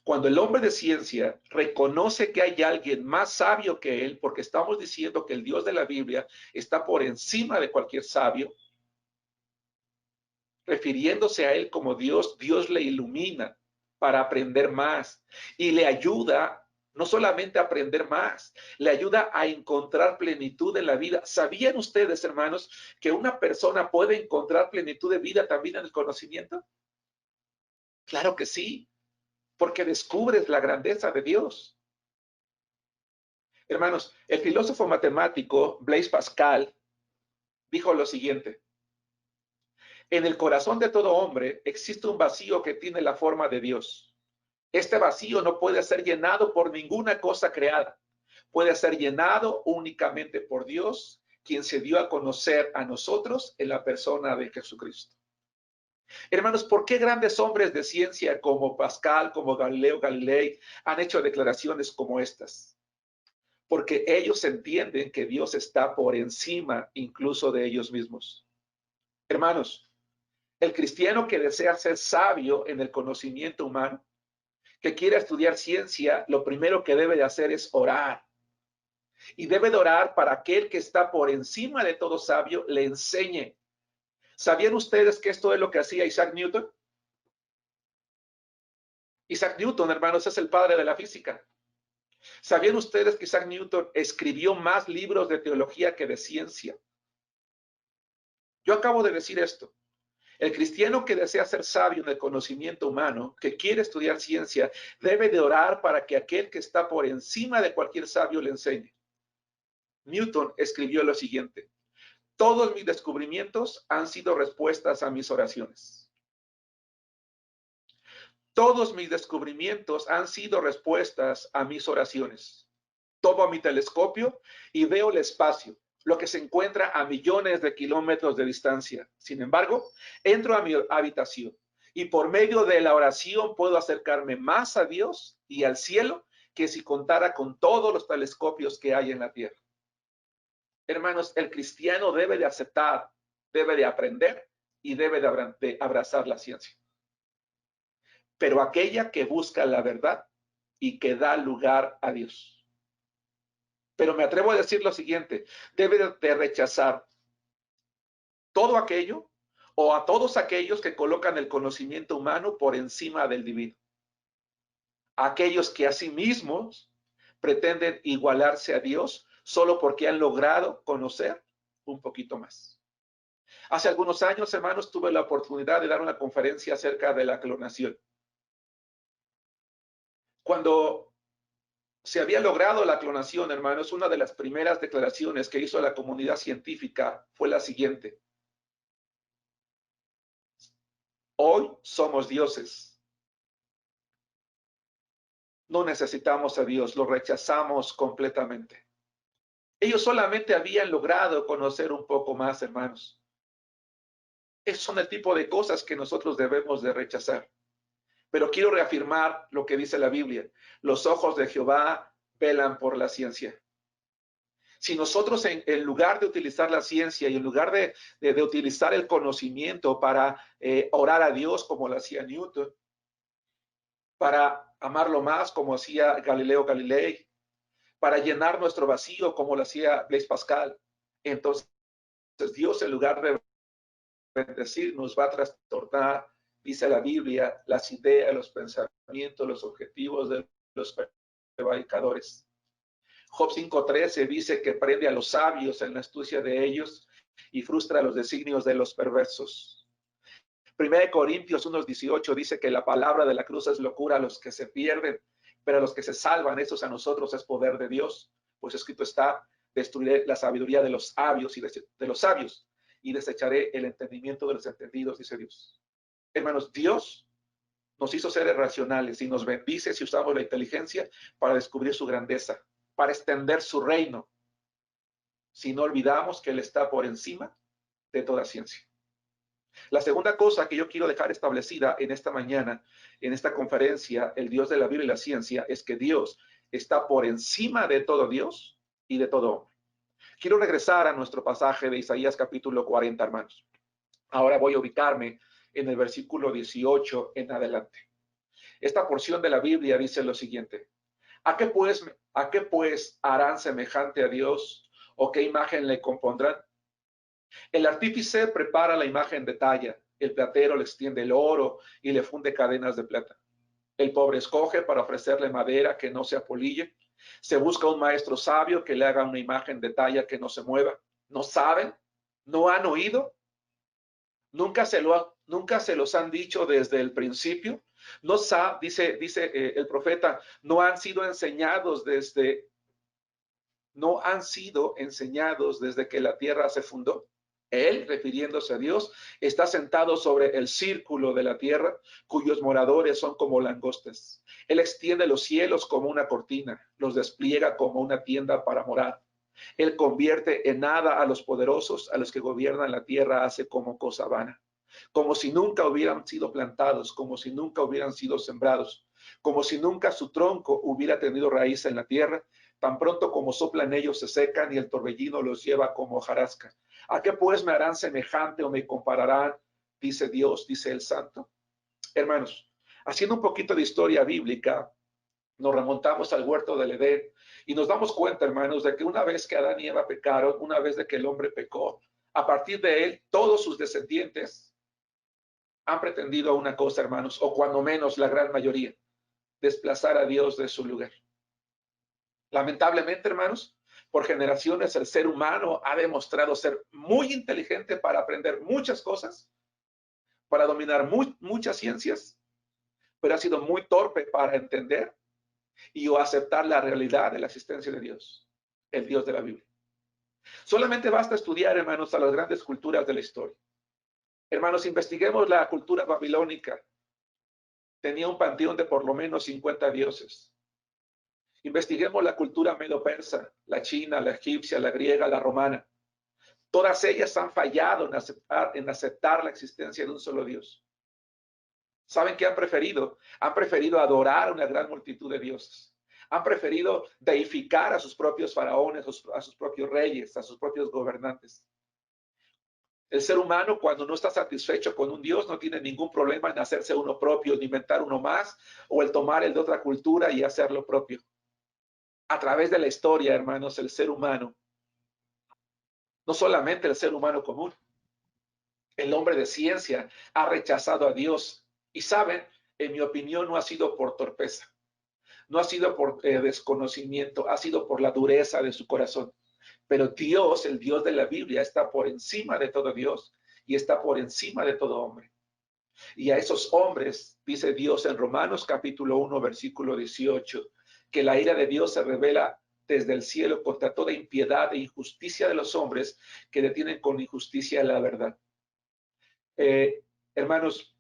Cuando el hombre de ciencia reconoce que hay alguien más sabio que él, porque estamos diciendo que el Dios de la Biblia está por encima de cualquier sabio, refiriéndose a él como Dios, Dios le ilumina para aprender más y le ayuda no solamente a aprender más, le ayuda a encontrar plenitud en la vida. ¿Sabían ustedes, hermanos, que una persona puede encontrar plenitud de vida también en el conocimiento? Claro que sí, porque descubres la grandeza de Dios. Hermanos, el filósofo matemático Blaise Pascal dijo lo siguiente: en el corazón de todo hombre existe un vacío que tiene la forma de Dios. Este vacío no puede ser llenado por ninguna cosa creada. Puede ser llenado únicamente por Dios, quien se dio a conocer a nosotros en la persona de Jesucristo. Hermanos, ¿por qué grandes hombres de ciencia como Pascal, como Galileo Galilei han hecho declaraciones como estas? Porque ellos entienden que Dios está por encima incluso de ellos mismos. Hermanos, el cristiano que desea ser sabio en el conocimiento humano, que quiere estudiar ciencia, lo primero que debe de hacer es orar. Y debe de orar para aquel que está por encima de todo sabio le enseñe. ¿Sabían ustedes que esto es lo que hacía Isaac Newton? Isaac Newton, hermanos, es el padre de la física. ¿Sabían ustedes que Isaac Newton escribió más libros de teología que de ciencia? Yo acabo de decir esto. El cristiano que desea ser sabio en el conocimiento humano, que quiere estudiar ciencia, debe de orar para que aquel que está por encima de cualquier sabio le enseñe. Newton escribió lo siguiente: todos mis descubrimientos han sido respuestas a mis oraciones. Todos mis descubrimientos han sido respuestas a mis oraciones. Tomo mi telescopio y veo el espacio, lo que se encuentra a millones de kilómetros de distancia. Sin embargo, entro a mi habitación y por medio de la oración puedo acercarme más a Dios y al cielo que si contara con todos los telescopios que hay en la tierra. Hermanos, el cristiano debe de aceptar, debe de aprender y debe de abrazar la ciencia. Pero aquella que busca la verdad y que da lugar a Dios. Pero me atrevo a decir lo siguiente: debe de rechazar todo aquello o a todos aquellos que colocan el conocimiento humano por encima del divino. Aquellos que a sí mismos pretenden igualarse a Dios solo porque han logrado conocer un poquito más. Hace algunos años, hermanos, tuve la oportunidad de dar una conferencia acerca de la clonación. Cuando se había logrado la clonación, hermanos, una de las primeras declaraciones que hizo la comunidad científica fue la siguiente: hoy somos dioses. No necesitamos a Dios, lo rechazamos completamente. Ellos solamente habían logrado conocer un poco más, hermanos. Esos son el tipo de cosas que nosotros debemos de rechazar. Pero quiero reafirmar lo que dice la Biblia. Los ojos de Jehová velan por la ciencia. Si nosotros en lugar de utilizar la ciencia y en lugar de utilizar el conocimiento para orar a Dios como lo hacía Newton, para amarlo más como hacía Galileo Galilei, para llenar nuestro vacío como lo hacía Blaise Pascal, entonces Dios, en lugar de bendecir, nos va a trastornar, dice la Biblia, las ideas, los pensamientos, los objetivos de los prevaricadores. Job 5:13 dice que prende a los sabios en la astucia de ellos y frustra los designios de los perversos. 1 Corintios 1:18 dice que la palabra de la cruz es locura a los que se pierden, pero a los que se salvan, esos a nosotros es poder de Dios. Pues escrito está: destruiré la sabiduría de los sabios y desecharé el entendimiento de los entendidos, dice Dios. Hermanos, Dios nos hizo seres racionales y nos bendice si usamos la inteligencia para descubrir su grandeza, para extender su reino, si no olvidamos que Él está por encima de toda ciencia. La segunda cosa que yo quiero dejar establecida en esta mañana, en esta conferencia, el Dios de la Biblia y la ciencia, es que Dios está por encima de todo Dios y de todo hombre. Quiero regresar a nuestro pasaje de Isaías capítulo 40, hermanos. Ahora voy a ubicarme en el versículo 18 en adelante. Esta porción de la Biblia dice lo siguiente: ¿A qué pues harán semejante a Dios? ¿O qué imagen le compondrán? El artífice prepara la imagen de talla, el platero le extiende el oro y le funde cadenas de plata. El pobre escoge para ofrecerle madera que no se apolille. Se busca un maestro sabio que le haga una imagen de talla que no se mueva. ¿No saben? ¿No han oído? Nunca se los han dicho desde el principio. No dice el profeta, no han sido enseñados desde que la tierra se fundó. Él, refiriéndose a Dios, está sentado sobre el círculo de la tierra, cuyos moradores son como langostas. Él extiende los cielos como una cortina, los despliega como una tienda para morar. Él convierte en nada a los poderosos, a los que gobiernan la tierra hace como cosa vana. Como si nunca hubieran sido plantados, como si nunca hubieran sido sembrados, como si nunca su tronco hubiera tenido raíz en la tierra. Tan pronto como soplan ellos se secan y el torbellino los lleva como hojarasca. ¿A qué pues me harán semejante o me compararán? Dice Dios, dice el Santo. Hermanos, haciendo un poquito de historia bíblica, nos remontamos al huerto del Edén y nos damos cuenta, hermanos, de que una vez que Adán y Eva pecaron, una vez de que el hombre pecó, a partir de él, todos sus descendientes han pretendido una cosa, hermanos, o cuando menos la gran mayoría: desplazar a Dios de su lugar. Lamentablemente, hermanos, por generaciones el ser humano ha demostrado ser muy inteligente para aprender muchas cosas, para dominar muchas ciencias, pero ha sido muy torpe para entender y o aceptar la realidad de la existencia de Dios, el Dios de la Biblia. Solamente basta estudiar, hermanos, a las grandes culturas de la historia. Hermanos, investiguemos la cultura babilónica. Tenía un panteón de por lo menos 50 dioses. Investiguemos la cultura medo-persa, la china, la egipcia, la griega, la romana. Todas ellas han fallado en aceptar la existencia de un solo Dios. ¿Saben qué han preferido? Han preferido adorar a una gran multitud de dioses. Han preferido deificar a sus propios faraones, a sus propios reyes, a sus propios gobernantes. El ser humano, cuando no está satisfecho con un Dios, no tiene ningún problema en hacerse uno propio, en inventar uno más, o el tomar el de otra cultura y hacerlo propio. A través de la historia, hermanos, el ser humano, no solamente el ser humano común, el hombre de ciencia ha rechazado a Dios. Y saben, en mi opinión, no ha sido por torpeza. No ha sido por desconocimiento, ha sido por la dureza de su corazón. Pero Dios, el Dios de la Biblia, está por encima de todo Dios y está por encima de todo hombre. Y a esos hombres, dice Dios en Romanos capítulo 1, versículo 18, que la ira de Dios se revela desde el cielo contra toda impiedad e injusticia de los hombres que detienen con injusticia la verdad. Hermanos,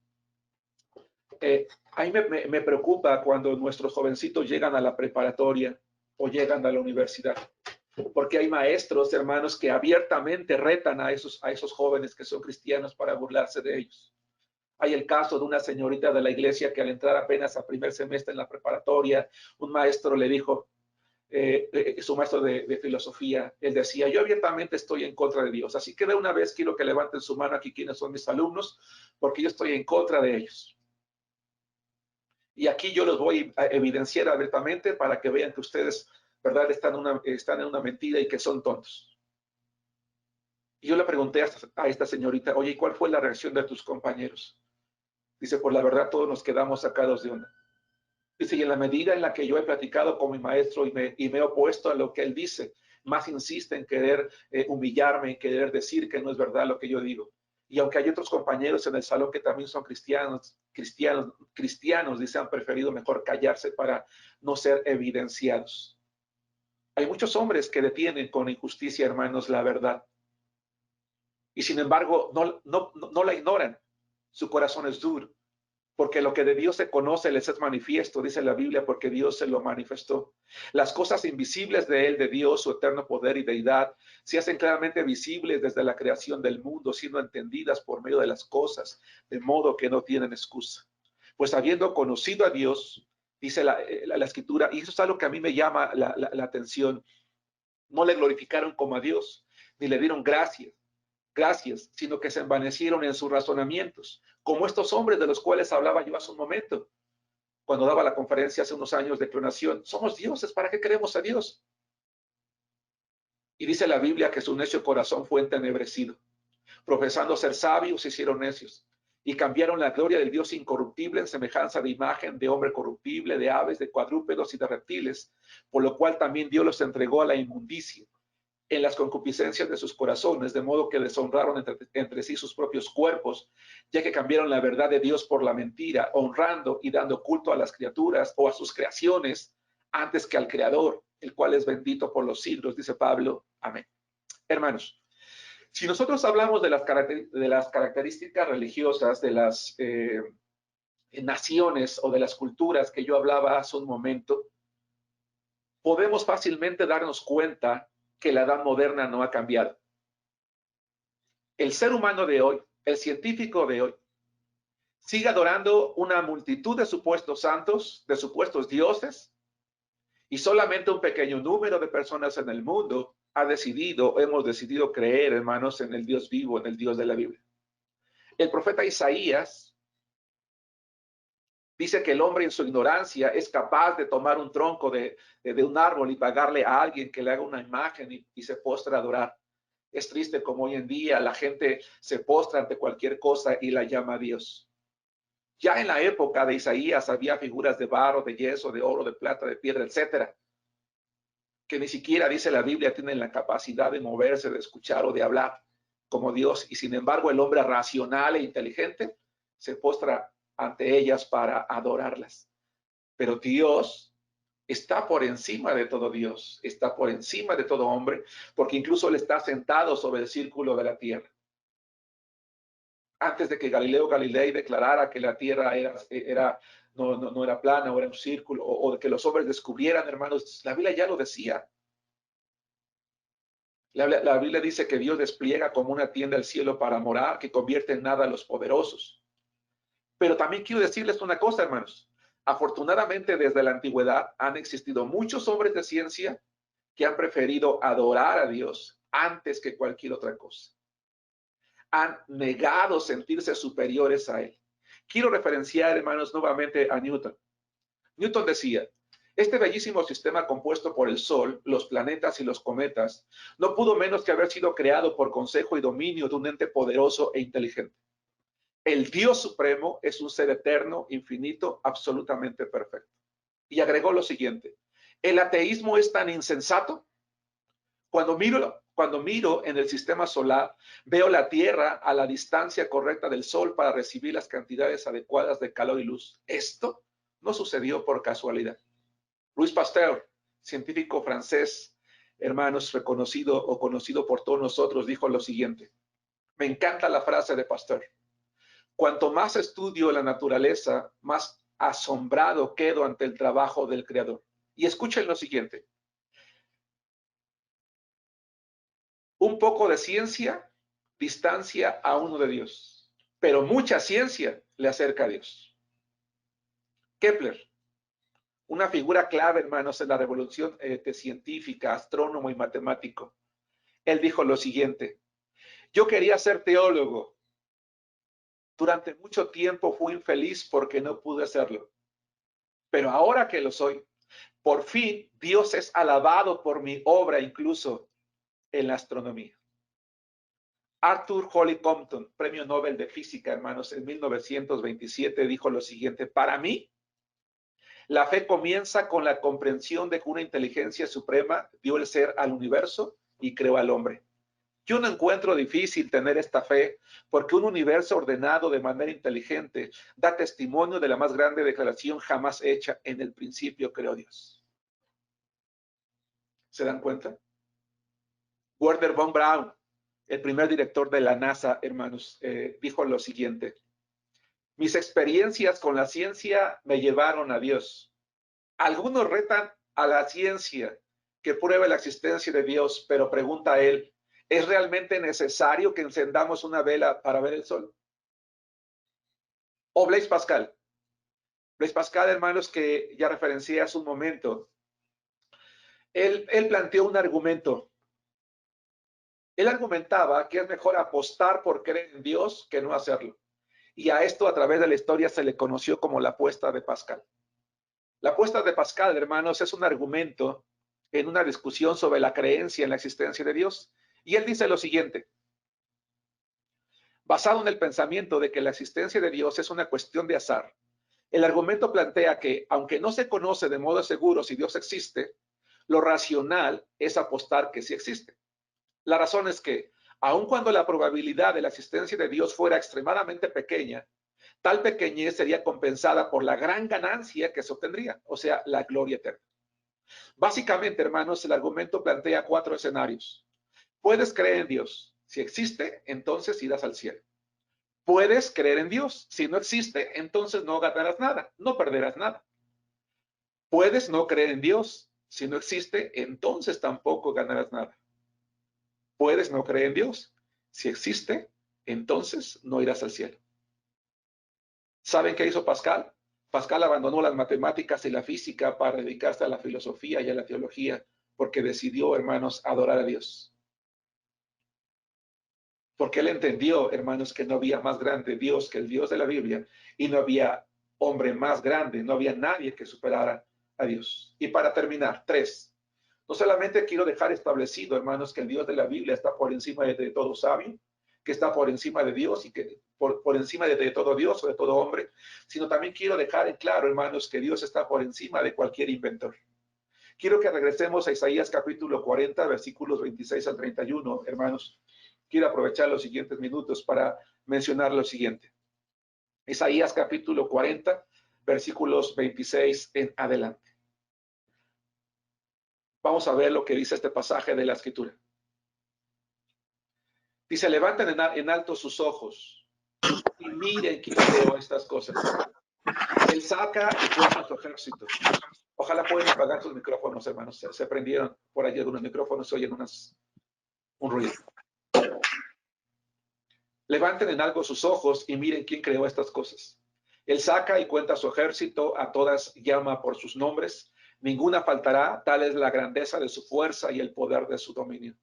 a mí me preocupa cuando nuestros jovencitos llegan a la preparatoria o llegan a la universidad, porque hay maestros, hermanos, que abiertamente retan a esos jóvenes que son cristianos para burlarse de ellos. Hay el caso de una señorita de la iglesia que al entrar apenas a primer semestre en la preparatoria, un maestro le dijo, su maestro de filosofía, él decía, yo abiertamente estoy en contra de Dios, así que de una vez quiero que levanten su mano aquí quienes son mis alumnos, porque yo estoy en contra de ellos. Y aquí yo los voy a evidenciar abiertamente para que vean que ustedes, ¿verdad?, están en una mentira y que son tontos. Y yo le pregunté a esta señorita, oye, ¿y cuál fue la reacción de tus compañeros? Dice, por la verdad todos nos quedamos sacados de onda. Dice, y en la medida en la que yo he platicado con mi maestro y me he opuesto a lo que él dice, más insiste en querer humillarme, en querer decir que no es verdad lo que yo digo. Y aunque hay otros compañeros en el salón que también son cristianos, dice, han preferido mejor callarse para no ser evidenciados. Hay muchos hombres que detienen con injusticia, hermanos, la verdad. Y sin embargo, no la ignoran. Su corazón es duro. Porque lo que de Dios se conoce les es manifiesto, dice la Biblia, porque Dios se lo manifestó. Las cosas invisibles de Él, de Dios, su eterno poder y deidad, se hacen claramente visibles desde la creación del mundo, siendo entendidas por medio de las cosas, de modo que no tienen excusa. Pues habiendo conocido a Dios, dice la Escritura, y eso es algo que a mí me llama la atención, no le glorificaron como a Dios, ni le dieron gracias, sino que se envanecieron en sus razonamientos, como estos hombres de los cuales hablaba yo hace un momento, cuando daba la conferencia hace unos años de clonación. Somos dioses, ¿para qué queremos a Dios? Y dice la Biblia que su necio corazón fue entenebrecido. Profesando ser sabios, se hicieron necios y cambiaron la gloria del Dios incorruptible en semejanza de imagen de hombre corruptible, de aves, de cuadrúpedos y de reptiles, por lo cual también Dios los entregó a la inmundicia en las concupiscencias de sus corazones, de modo que deshonraron entre sí sus propios cuerpos, ya que cambiaron la verdad de Dios por la mentira, honrando y dando culto a las criaturas o a sus creaciones antes que al Creador, el cual es bendito por los siglos, dice Pablo. Amén. Hermanos, si nosotros hablamos de las características religiosas de las naciones o de las culturas que yo hablaba hace un momento, podemos fácilmente darnos cuenta que la edad moderna no ha cambiado. El ser humano de hoy, el científico de hoy, sigue adorando una multitud de supuestos santos, de supuestos dioses, y solamente un pequeño número de personas en el mundo hemos decidido creer, hermanos, en el Dios vivo, en el Dios de la Biblia. El profeta Isaías dice que el hombre en su ignorancia es capaz de tomar un tronco de un árbol y pagarle a alguien que le haga una imagen y se postre a adorar. Es triste como hoy en día la gente se postra ante cualquier cosa y la llama a Dios. Ya en la época de Isaías había figuras de barro, de yeso, de oro, de plata, de piedra, etcétera, que ni siquiera, dice la Biblia, tienen la capacidad de moverse, de escuchar o de hablar como Dios. Y sin embargo, el hombre racional e inteligente se postra ante ellas para adorarlas. Pero Dios está por encima de todo Dios, está por encima de todo hombre, porque incluso Él está sentado sobre el círculo de la tierra. Antes de que Galileo Galilei declarara que la tierra no era plana o era un círculo, o de que los hombres descubrieran, hermanos, la Biblia ya lo decía. La Biblia dice que Dios despliega como una tienda el cielo para morar, que convierte en nada a los poderosos. Pero también quiero decirles una cosa, hermanos. Afortunadamente, desde la antigüedad han existido muchos hombres de ciencia que han preferido adorar a Dios antes que cualquier otra cosa. Han negado sentirse superiores a Él. Quiero referenciar, hermanos, nuevamente a Newton. Newton decía, este bellísimo sistema compuesto por el Sol, los planetas y los cometas, no pudo menos que haber sido creado por consejo y dominio de un ente poderoso e inteligente. El Dios supremo es un ser eterno, infinito, absolutamente perfecto. Y agregó lo siguiente: el ateísmo es tan insensato. Cuando miro en el sistema solar, veo la Tierra a la distancia correcta del Sol para recibir las cantidades adecuadas de calor y luz. Esto no sucedió por casualidad. Louis Pasteur, científico francés, hermanos, reconocido o conocido por todos nosotros, dijo lo siguiente. Me encanta la frase de Pasteur. Cuanto más estudio la naturaleza, más asombrado quedo ante el trabajo del Creador. Y escuchen lo siguiente. Un poco de ciencia distancia a uno de Dios, pero mucha ciencia le acerca a Dios. Kepler, una figura clave, hermanos, en la revolución científica, astrónomo y matemático. Él dijo lo siguiente: yo quería ser teólogo. Durante mucho tiempo fui infeliz porque no pude hacerlo. Pero ahora que lo soy, por fin Dios es alabado por mi obra, incluso en la astronomía. Arthur Holly Compton, premio Nobel de Física, hermanos, en 1927, dijo lo siguiente: para mí, la fe comienza con la comprensión de que una inteligencia suprema dio el ser al universo y creó al hombre. Yo no encuentro difícil tener esta fe porque un universo ordenado de manera inteligente da testimonio de la más grande declaración jamás hecha: en el principio creó Dios. ¿Se dan cuenta? Wernher von Braun, el primer director de la NASA, hermanos, dijo lo siguiente: mis experiencias con la ciencia me llevaron a Dios. Algunos retan a la ciencia que pruebe la existencia de Dios, pero pregunta a él: ¿es realmente necesario que encendamos una vela para ver el sol? O Blaise Pascal. Blaise Pascal, hermanos, que ya referencié hace un momento, él planteó un argumento. Él argumentaba que es mejor apostar por creer en Dios que no hacerlo. Y a esto, a través de la historia, se le conoció como la apuesta de Pascal. La apuesta de Pascal, hermanos, es un argumento en una discusión sobre la creencia en la existencia de Dios. Y él dice lo siguiente: basado en el pensamiento de que la existencia de Dios es una cuestión de azar, el argumento plantea que, aunque no se conoce de modo seguro si Dios existe, lo racional es apostar que sí existe. La razón es que, aun cuando la probabilidad de la existencia de Dios fuera extremadamente pequeña, tal pequeñez sería compensada por la gran ganancia que se obtendría, o sea, la gloria eterna. Básicamente, hermanos, el argumento plantea 4 escenarios. Puedes creer en Dios. Si existe, entonces irás al cielo. Puedes creer en Dios. Si no existe, entonces no ganarás nada, no perderás nada. Puedes no creer en Dios. Si no existe, entonces tampoco ganarás nada. Puedes no creer en Dios. Si existe, entonces no irás al cielo. ¿Saben qué hizo Pascal? Pascal abandonó las matemáticas y la física para dedicarse a la filosofía y a la teología, porque decidió, hermanos, adorar a Dios. Porque él entendió, hermanos, que no había más grande Dios que el Dios de la Biblia, y no había hombre más grande, no había nadie que superara a Dios. Y para terminar, 3. No solamente quiero dejar establecido, hermanos, que el Dios de la Biblia está por encima de todo sabio, que está por encima de Dios y que por encima de todo Dios o de todo hombre, sino también quiero dejar en claro, hermanos, que Dios está por encima de cualquier inventor. Quiero que regresemos a Isaías capítulo 40, versículos 26 al 31, hermanos. Quiero aprovechar los siguientes minutos para mencionar lo siguiente. Isaías capítulo 40, versículos 26 en adelante. Vamos a ver lo que dice este pasaje de la Escritura. Dice: levanten en alto sus ojos y miren quién creó estas cosas. Él saca y cuenta su ejército. Ojalá puedan apagar sus micrófonos, hermanos. Se prendieron por allí algunos micrófonos, se oyen un ruido. Levanten en alto sus ojos y miren quién creó estas cosas. Él saca y cuenta su ejército, a todas llama por sus nombres. Ninguna faltará, tal es la grandeza de su fuerza y el poder de su dominio.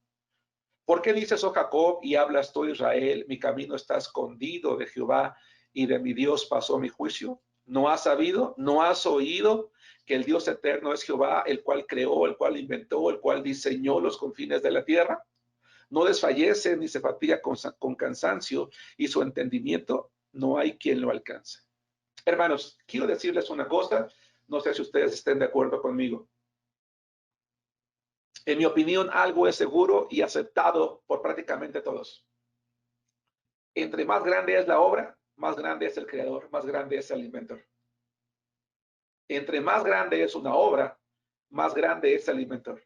¿Por qué dices, oh Jacob, y hablas tú, Israel? Mi camino está escondido de Jehová, y de mi Dios pasó mi juicio. ¿No has sabido, no has oído que el Dios eterno es Jehová, el cual creó, el cual inventó, el cual diseñó los confines de la tierra? No desfallece ni se fatiga con cansancio, y su entendimiento no hay quien lo alcance. Hermanos, quiero decirles una cosa No sé si ustedes estén de acuerdo conmigo. En mi opinión, algo es seguro y aceptado por prácticamente todos. Entre más grande es la obra, más grande es el creador, más grande es el inventor. Entre más grande es una obra, más grande es el inventor.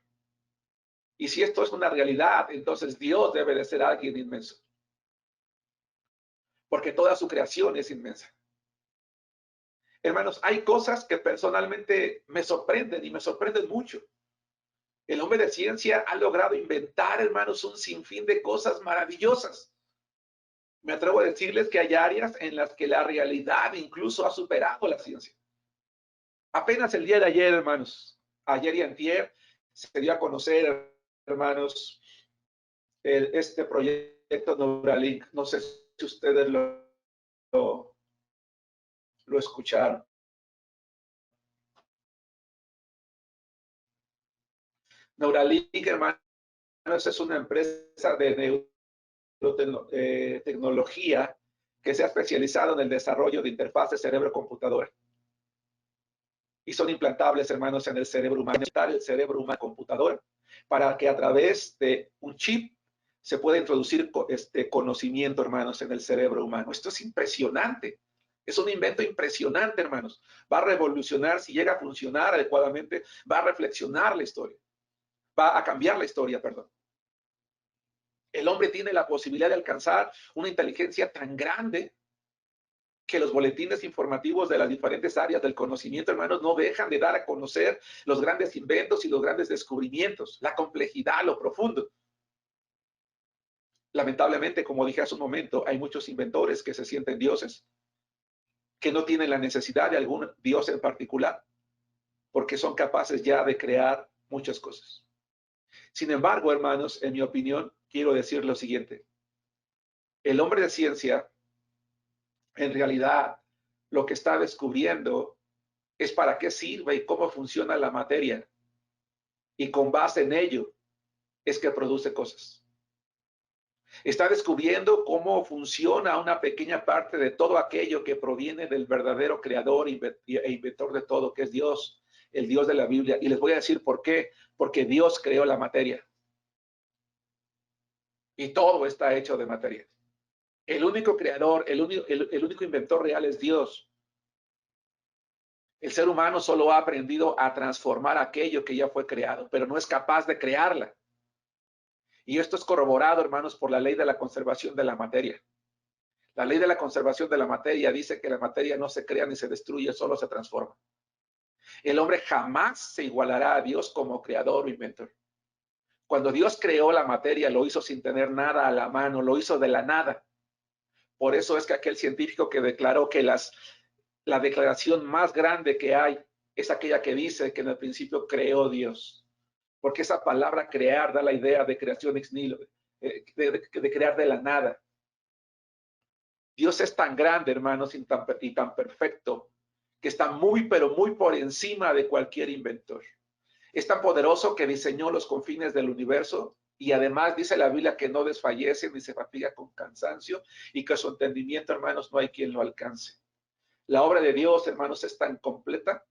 Y si esto es una realidad, entonces Dios debe de ser alguien inmenso. Porque toda su creación es inmensa. Hermanos, hay cosas que personalmente me sorprenden y me sorprenden mucho. El hombre de ciencia ha logrado inventar, hermanos, un sinfín de cosas maravillosas. Me atrevo a decirles que hay áreas en las que la realidad incluso ha superado la ciencia. Apenas el día de ayer, hermanos, ayer y antier, se dio a conocer, hermanos, este proyecto Neuralink. No sé si ustedes lo escucharon. Neuralink, hermanos, es una empresa de neurotecnología que se ha especializado en el desarrollo de interfaces cerebro-computadora. Y son implantables, hermanos, en el cerebro humano, el cerebro humano computadora, para que a través de un chip se pueda introducir este conocimiento, hermanos, en el cerebro humano. Esto es impresionante. Es un invento impresionante, hermanos. Va a revolucionar, si llega a funcionar adecuadamente, va a reflexionar la historia. Va a cambiar la historia, perdón. El hombre tiene la posibilidad de alcanzar una inteligencia tan grande que los boletines informativos de las diferentes áreas del conocimiento, hermanos, no dejan de dar a conocer los grandes inventos y los grandes descubrimientos, la complejidad, lo profundo. Lamentablemente, como dije hace un momento, hay muchos inventores que se sienten dioses, que no tienen la necesidad de algún dios en particular, porque son capaces ya de crear muchas cosas. Sin embargo, hermanos, en mi opinión, quiero decir lo siguiente. El hombre de ciencia, en realidad, lo que está descubriendo es para qué sirve y cómo funciona la materia. Y con base en ello es que produce cosas. Está descubriendo cómo funciona una pequeña parte de todo aquello que proviene del verdadero creador e inventor de todo, que es Dios, el Dios de la Biblia. Y les voy a decir por qué. Porque Dios creó la materia. Y todo está hecho de materia. El único creador, el único inventor real es Dios. El ser humano solo ha aprendido a transformar aquello que ya fue creado, pero no es capaz de crearla. Y esto es corroborado, hermanos, por la ley de la conservación de la materia. La ley de la conservación de la materia dice que la materia no se crea ni se destruye, solo se transforma. El hombre jamás se igualará a Dios como creador o inventor. Cuando Dios creó la materia, lo hizo sin tener nada a la mano, lo hizo de la nada. Por eso es que aquel científico que declaró que la declaración más grande que hay es aquella que dice que en el principio creó Dios. Porque esa palabra crear da la idea de creación ex nihilo, de crear de la nada. Dios es tan grande, hermanos, y tan perfecto, que está muy, pero muy por encima de cualquier inventor. Es tan poderoso que diseñó los confines del universo y además dice la Biblia que no desfallece ni se fatiga con cansancio y que su entendimiento, hermanos, no hay quien lo alcance. La obra de Dios, hermanos, es tan completa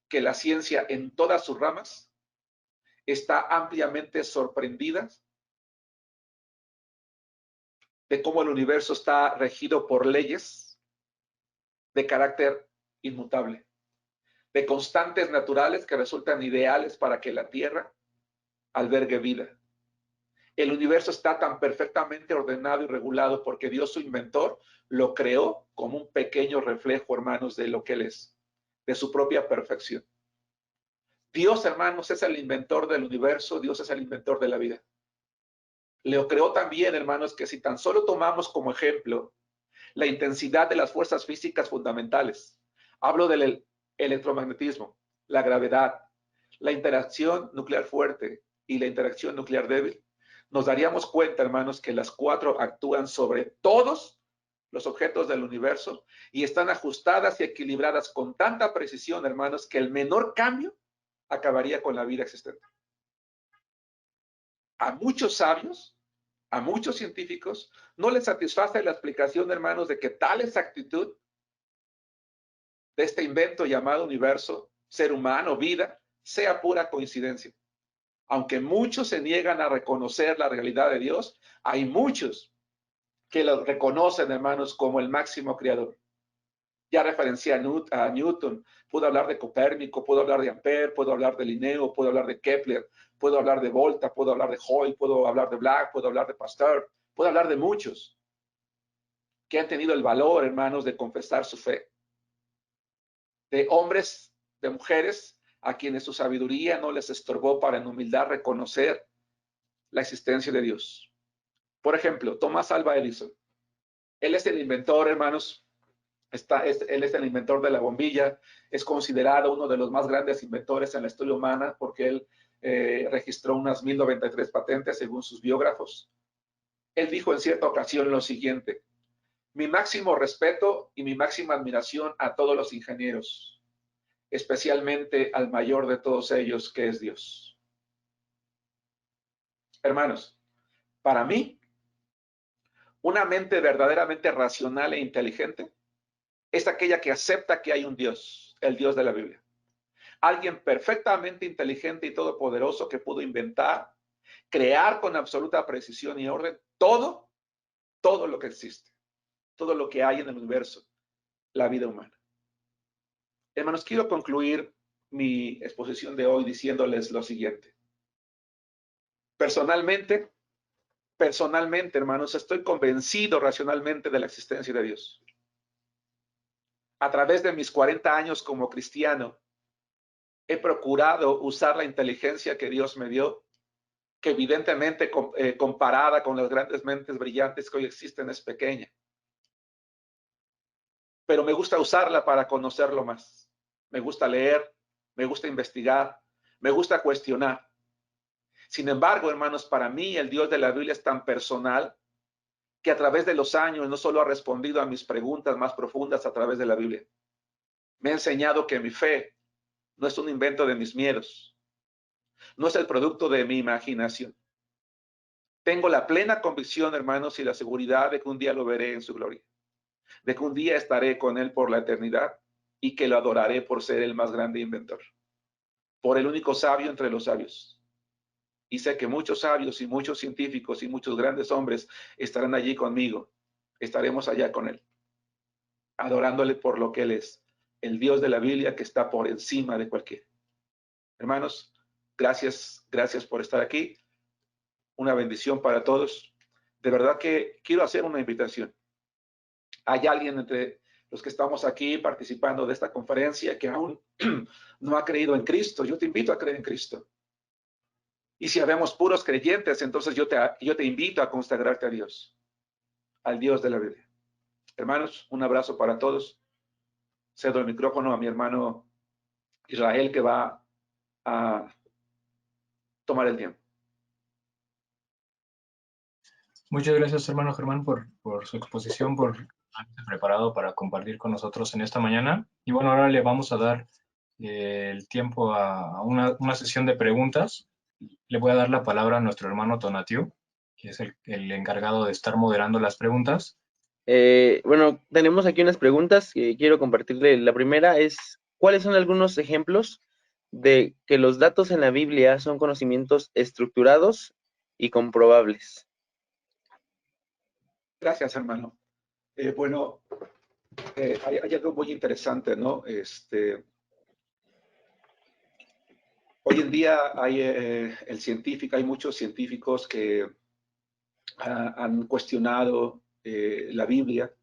que la ciencia en todas sus ramas está ampliamente sorprendida de cómo el universo está regido por leyes de carácter inmutable, de constantes naturales que resultan ideales para que la Tierra albergue vida. El universo está tan perfectamente ordenado y regulado porque Dios, su inventor, lo creó como un pequeño reflejo, hermanos, de lo que Él es, de su propia perfección. Dios, hermanos, es el inventor del universo, Dios es el inventor de la vida. Lo creó también, hermanos, que si tan solo tomamos como ejemplo la intensidad de las fuerzas físicas fundamentales, hablo del electromagnetismo, la gravedad, la interacción nuclear fuerte y la interacción nuclear débil, nos daríamos cuenta, hermanos, que las cuatro actúan sobre todos los objetos del universo y están ajustadas y equilibradas con tanta precisión, hermanos, que el menor cambio acabaría con la vida existente. A muchos sabios, a muchos científicos, no les satisface la explicación, hermanos, de que tal exactitud de este invento llamado universo, ser humano, vida, sea pura coincidencia. Aunque muchos se niegan a reconocer la realidad de Dios, hay muchos que lo reconocen, hermanos, como el máximo creador. Ya referencié a Newton, puedo hablar de Copérnico, puedo hablar de Ampère, puedo hablar de Linneo, puedo hablar de Kepler, puedo hablar de Volta, puedo hablar de Hoyle, puedo hablar de Black, puedo hablar de Pasteur, puedo hablar de muchos que han tenido el valor, hermanos, de confesar su fe. De hombres, de mujeres, a quienes su sabiduría no les estorbó para en humildad reconocer la existencia de Dios. Por ejemplo, Thomas Alva Edison. Él es el inventor, hermanos. Él es el inventor de la bombilla. Es considerado uno de los más grandes inventores en la historia humana porque él registró unas 1093 patentes según sus biógrafos. Él dijo en cierta ocasión lo siguiente: mi máximo respeto y mi máxima admiración a todos los ingenieros, especialmente al mayor de todos ellos, que es Dios. Hermanos, para mí, una mente verdaderamente racional e inteligente es aquella que acepta que hay un Dios, el Dios de la Biblia. Alguien perfectamente inteligente y todopoderoso que pudo inventar, crear con absoluta precisión y orden todo lo que existe, todo lo que hay en el universo, la vida humana. Hermanos, quiero concluir mi exposición de hoy diciéndoles lo siguiente. Personalmente, hermanos, estoy convencido racionalmente de la existencia de Dios. A través de mis 40 años como cristiano, he procurado usar la inteligencia que Dios me dio, que evidentemente comparada con las grandes mentes brillantes que hoy existen es pequeña. Pero me gusta usarla para conocerlo más. Me gusta leer, me gusta investigar, me gusta cuestionar. Sin embargo, hermanos, para mí el Dios de la Biblia es tan personal que a través de los años no solo ha respondido a mis preguntas más profundas a través de la Biblia. Me ha enseñado que mi fe no es un invento de mis miedos, no es el producto de mi imaginación. Tengo la plena convicción, hermanos, y la seguridad de que un día lo veré en su gloria, de que un día estaré con él por la eternidad y que lo adoraré por ser el más grande inventor, por el único sabio entre los sabios. Y sé que muchos sabios y muchos científicos y muchos grandes hombres estarán allí conmigo. Estaremos allá con él, adorándole por lo que él es, el Dios de la Biblia que está por encima de cualquiera. Hermanos, gracias por estar aquí. Una bendición para todos. De verdad que quiero hacer una invitación. Hay alguien entre los que estamos aquí participando de esta conferencia que aún no ha creído en Cristo. Yo te invito a creer en Cristo. Y si habemos puros creyentes, entonces yo te invito a consagrarte a Dios, al Dios de la Biblia. Hermanos, un abrazo para todos. Cedo el micrófono a mi hermano Israel, que va a tomar el tiempo. Muchas gracias, hermano Germán, por su exposición, por haberse preparado para compartir con nosotros en esta mañana. Y bueno, ahora le vamos a dar el tiempo a una sesión de preguntas. Le voy a dar la palabra a nuestro hermano Tonatiu, que es el encargado de estar moderando las preguntas. Bueno, tenemos aquí unas preguntas que quiero compartirle. La primera es, ¿cuáles son algunos ejemplos de que los datos en la Biblia son conocimientos estructurados y comprobables? Gracias, hermano. Bueno, hay algo muy interesante, ¿no? Hoy en día hay muchos científicos que han cuestionado la Biblia,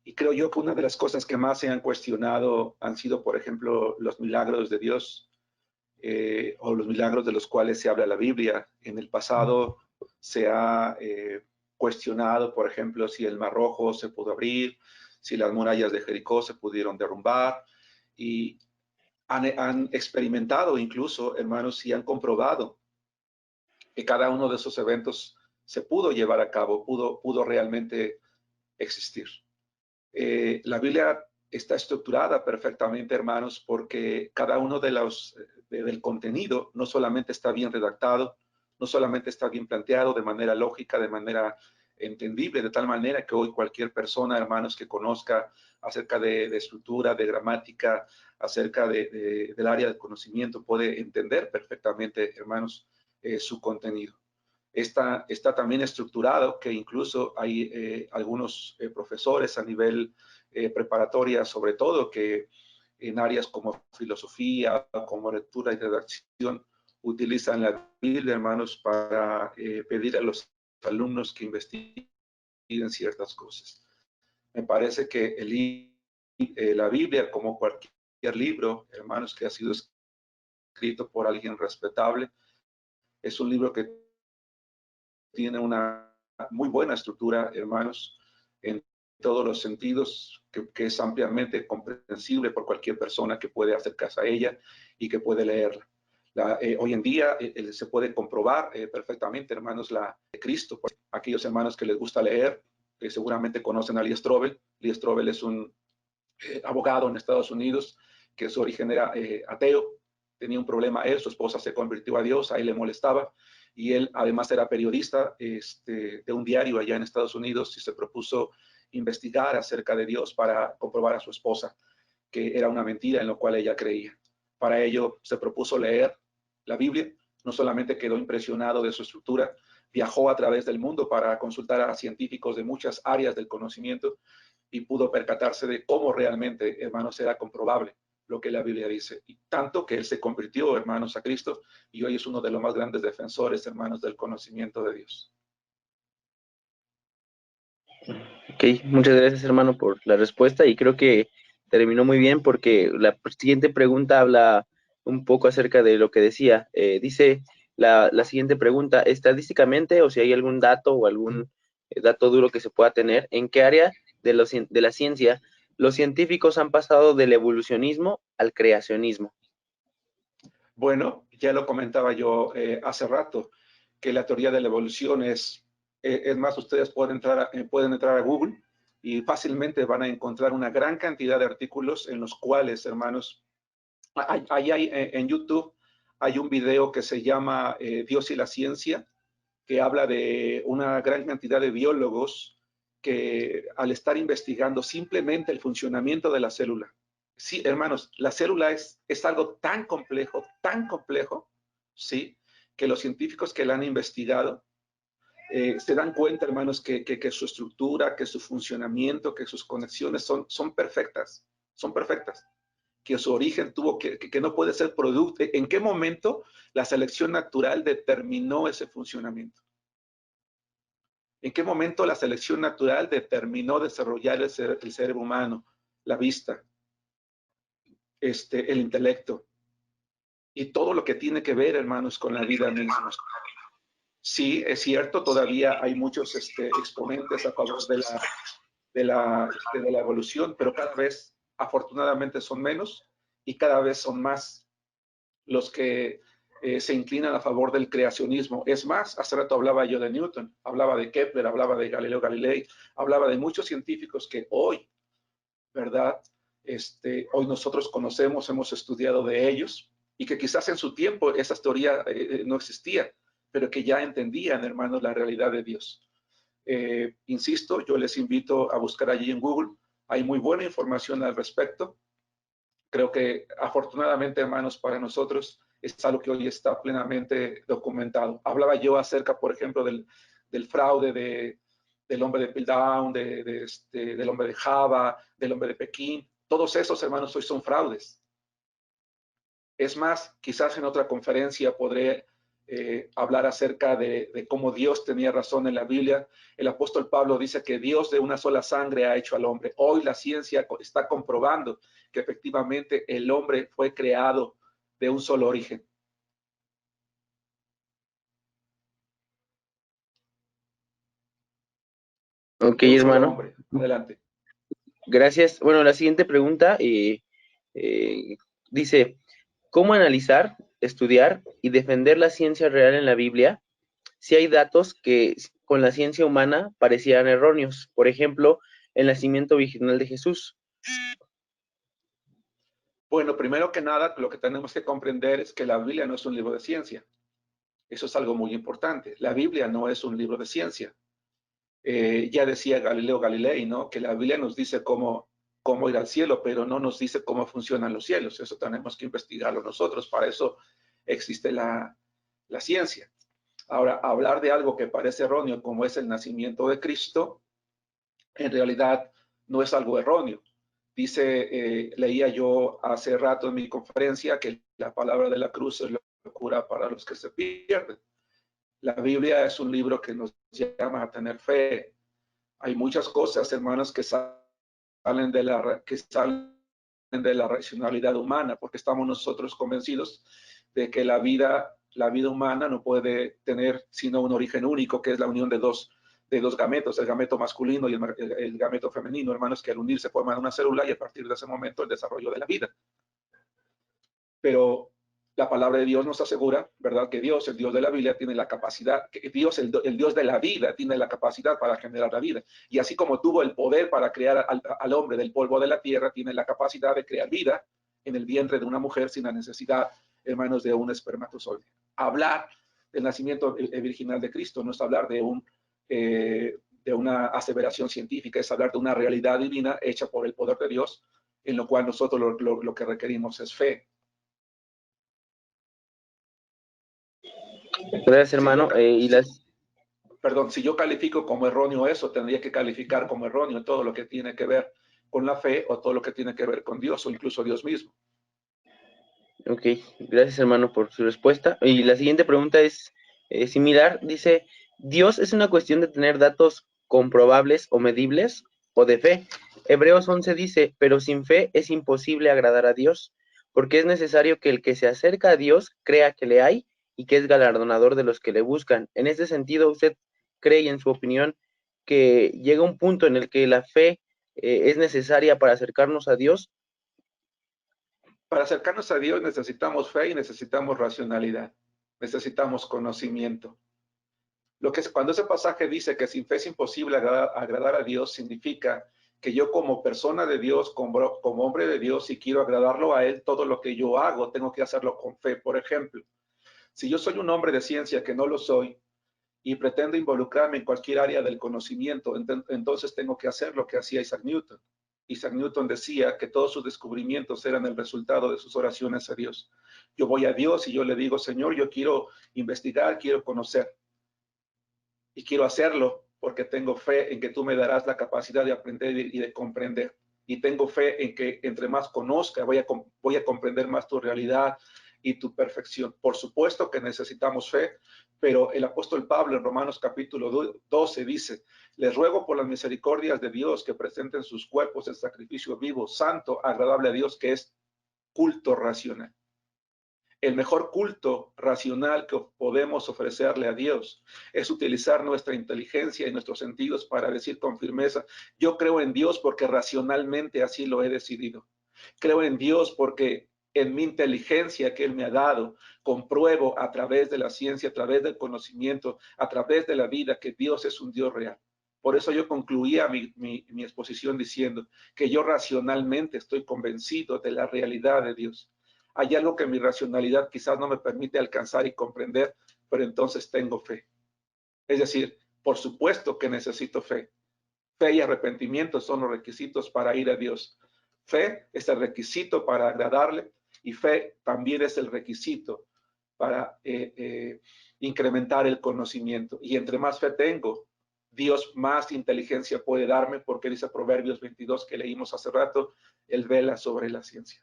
y creo yo que una de las cosas que más se han cuestionado han sido, por ejemplo, los milagros de Dios, o los milagros de los cuales se habla la Biblia. En el pasado se ha cuestionado, por ejemplo, si el Mar Rojo se pudo abrir, si las murallas de Jericó se pudieron derrumbar, y han experimentado incluso, hermanos, y han comprobado que cada uno de esos eventos se pudo llevar a cabo, pudo realmente existir. La Biblia está estructurada perfectamente, hermanos, porque cada uno del contenido no solamente está bien redactado, no solamente está bien planteado de manera lógica, de manera entendible de tal manera que hoy cualquier persona, hermanos, que conozca acerca de estructura, de gramática, acerca del área del conocimiento, puede entender perfectamente, hermanos, su contenido. Está también estructurado, que incluso hay algunos profesores a nivel preparatoria, sobre todo, que en áreas como filosofía, como lectura y redacción, utilizan la Biblia, hermanos, para pedir a los alumnos que investiguen ciertas cosas. Me parece que la Biblia, como cualquier libro, hermanos, que ha sido escrito por alguien respetable, es un libro que tiene una muy buena estructura, hermanos, en todos los sentidos, que es ampliamente comprensible por cualquier persona que puede acercarse a ella y que puede leerla. Hoy en día se puede comprobar perfectamente, hermanos, la de Cristo. Por aquellos hermanos que les gusta leer, seguramente conocen a Lee Strobel. Lee Strobel es un abogado en Estados Unidos que su origen era ateo. Tenía un problema él, su esposa se convirtió a Dios, a él le molestaba, y él además era periodista de un diario allá en Estados Unidos y se propuso investigar acerca de Dios para comprobar a su esposa que era una mentira en lo cual ella creía. Para ello se propuso leer la Biblia, no solamente quedó impresionado de su estructura, viajó a través del mundo para consultar a científicos de muchas áreas del conocimiento y pudo percatarse de cómo realmente, hermanos, era comprobable lo que la Biblia dice. Y tanto que él se convirtió, hermanos, a Cristo, y hoy es uno de los más grandes defensores, hermanos, del conocimiento de Dios. Ok, muchas gracias, hermano, por la respuesta, y creo que terminó muy bien porque la siguiente pregunta habla un poco acerca de lo que decía. Dice la siguiente pregunta: estadísticamente, o si hay algún dato o algún dato duro que se pueda tener, ¿en qué área de la ciencia los científicos han pasado del evolucionismo al creacionismo? Bueno, ya lo comentaba yo hace rato, que la teoría de la evolución es más, ustedes pueden entrar a Google y fácilmente van a encontrar una gran cantidad de artículos en los cuales, hermanos, en YouTube hay un video que se llama Dios y la ciencia, que habla de una gran cantidad de biólogos que al estar investigando simplemente el funcionamiento de la célula. Sí, hermanos, la célula es algo tan complejo, ¿sí? Que los científicos que la han investigado se dan cuenta, hermanos, que su estructura, que su funcionamiento, que sus conexiones son perfectas, que su origen tuvo que no puede ser producto. ¿En qué momento la selección natural determinó ese funcionamiento? ¿En qué momento la selección natural determinó desarrollar el cerebro humano, la vista, el intelecto y todo lo que tiene que ver, hermanos, con la vida misma? Sí, es cierto, todavía hay muchos exponentes a favor de la evolución, pero cada vez, afortunadamente, son menos y cada vez son más los que se inclinan a favor del creacionismo. Es más, hace rato hablaba yo de Newton, hablaba de Kepler, hablaba de Galileo Galilei, hablaba de muchos científicos que hoy, ¿verdad? Hoy nosotros conocemos, hemos estudiado de ellos y que quizás en su tiempo esa teoría no existía, pero que ya entendían, hermanos, la realidad de Dios. Insisto, yo les invito a buscar allí en Google, hay muy buena información al respecto. Creo que afortunadamente, hermanos, para nosotros es algo que hoy está plenamente documentado. Hablaba yo acerca, por ejemplo, del fraude del hombre de Piltdown, del hombre de Java, del hombre de Pekín. Todos esos, hermanos, hoy son fraudes. Es más, quizás en otra conferencia podré hablar acerca de cómo Dios tenía razón en la Biblia. El apóstol Pablo dice que Dios de una sola sangre ha hecho al hombre. Hoy la ciencia está comprobando que efectivamente el hombre fue creado de un solo origen. Ok, hermano. Hombre. Adelante. Gracias. Bueno, la siguiente pregunta dice: ¿cómo analizar, estudiar y defender la ciencia real en la Biblia si hay datos que con la ciencia humana parecieran erróneos? Por ejemplo, el nacimiento virginal de Jesús. Bueno, primero que nada, lo que tenemos que comprender es que la Biblia no es un libro de ciencia. Eso es algo muy importante. La Biblia no es un libro de ciencia. Ya decía Galileo Galilei, ¿no? Que la Biblia nos dice cómo ir al cielo, pero no nos dice cómo funcionan los cielos. Eso tenemos que investigarlo nosotros. Para eso existe la ciencia. Ahora, hablar de algo que parece erróneo, como es el nacimiento de Cristo, en realidad no es algo erróneo. Dice, leía yo hace rato en mi conferencia que la palabra de la cruz es locura para los que se pierden. La Biblia es un libro que nos llama a tener fe. Hay muchas cosas, hermanos, que salen de la racionalidad humana, porque estamos nosotros convencidos de que la vida humana no puede tener sino un origen único, que es la unión de dos gametos, el gameto masculino y el gameto femenino, hermanos, que al unirse forman una célula y a partir de ese momento el desarrollo de la vida. Pero la palabra de Dios nos asegura, ¿verdad?, que Dios, el Dios de la Biblia, tiene la capacidad, que Dios, el Dios de la vida, tiene la capacidad para generar la vida. Y así como tuvo el poder para crear al hombre del polvo de la tierra, tiene la capacidad de crear vida en el vientre de una mujer sin la necesidad, hermanos, de un espermatozoide. Hablar del nacimiento virginal de Cristo no es hablar de una aseveración científica, es hablar de una realidad divina hecha por el poder de Dios, en lo cual nosotros lo que requerimos es fe. Gracias, hermano. Perdón, si yo califico como erróneo eso, tendría que calificar como erróneo todo lo que tiene que ver con la fe o todo lo que tiene que ver con Dios o incluso Dios mismo. Ok, gracias, hermano, por su respuesta. Y la siguiente pregunta es similar. Dice, ¿Dios es una cuestión de tener datos comprobables o medibles o de fe? Hebreos 11 dice, pero sin fe es imposible agradar a Dios, porque es necesario que el que se acerca a Dios crea que le hay y que es galardonador de los que le buscan. En este sentido, ¿usted cree y en su opinión que llega un punto en el que la fe es necesaria para acercarnos a Dios? Para acercarnos a Dios necesitamos fe y necesitamos racionalidad, necesitamos conocimiento. Cuando ese pasaje dice que sin fe es imposible agradar a Dios, significa que yo como persona de Dios, como hombre de Dios, si quiero agradarlo a Él, todo lo que yo hago, tengo que hacerlo con fe. Por ejemplo, si yo soy un hombre de ciencia que no lo soy y pretendo involucrarme en cualquier área del conocimiento, entonces tengo que hacer lo que hacía Isaac Newton. Isaac Newton decía que todos sus descubrimientos eran el resultado de sus oraciones a Dios. Yo voy a Dios y yo le digo, Señor, yo quiero investigar, quiero conocer. Y quiero hacerlo porque tengo fe en que tú me darás la capacidad de aprender y de comprender. Y tengo fe en que entre más conozca, voy a comprender más tu realidad y tu perfección. Por supuesto que necesitamos fe, pero el apóstol Pablo en Romanos capítulo 12 dice, les ruego por las misericordias de Dios que presenten sus cuerpos en sacrificio vivo, santo, agradable a Dios, que es culto racional. El mejor culto racional que podemos ofrecerle a Dios es utilizar nuestra inteligencia y nuestros sentidos para decir con firmeza, yo creo en Dios porque racionalmente así lo he decidido. Creo en Dios porque en mi inteligencia que Él me ha dado, compruebo a través de la ciencia, a través del conocimiento, a través de la vida, que Dios es un Dios real. Por eso yo concluía mi exposición diciendo que yo racionalmente estoy convencido de la realidad de Dios. Hay algo que mi racionalidad quizás no me permite alcanzar y comprender, pero entonces tengo fe. Es decir, por supuesto que necesito fe. Fe y arrepentimiento son los requisitos para ir a Dios. Fe es el requisito para agradarle y fe también es el requisito para incrementar el conocimiento. Y entre más fe tengo, Dios más inteligencia puede darme, porque dice Proverbios 22 que leímos hace rato, Él vela sobre la ciencia.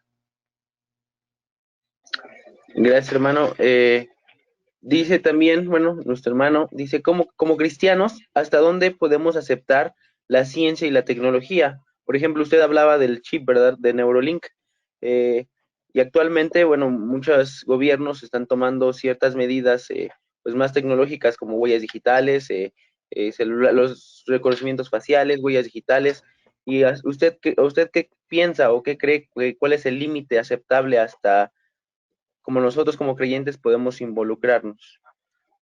Gracias, hermano. Dice también, bueno, nuestro hermano dice, como cristianos, ¿hasta dónde podemos aceptar la ciencia y la tecnología? Por ejemplo, usted hablaba del chip, ¿verdad? De Neuralink. Y actualmente, bueno, muchos gobiernos están tomando ciertas medidas pues más tecnológicas como huellas digitales, los reconocimientos faciales, huellas digitales. ¿Y usted qué piensa o qué cree, cuál es el límite aceptable hasta como nosotros como creyentes podemos involucrarnos?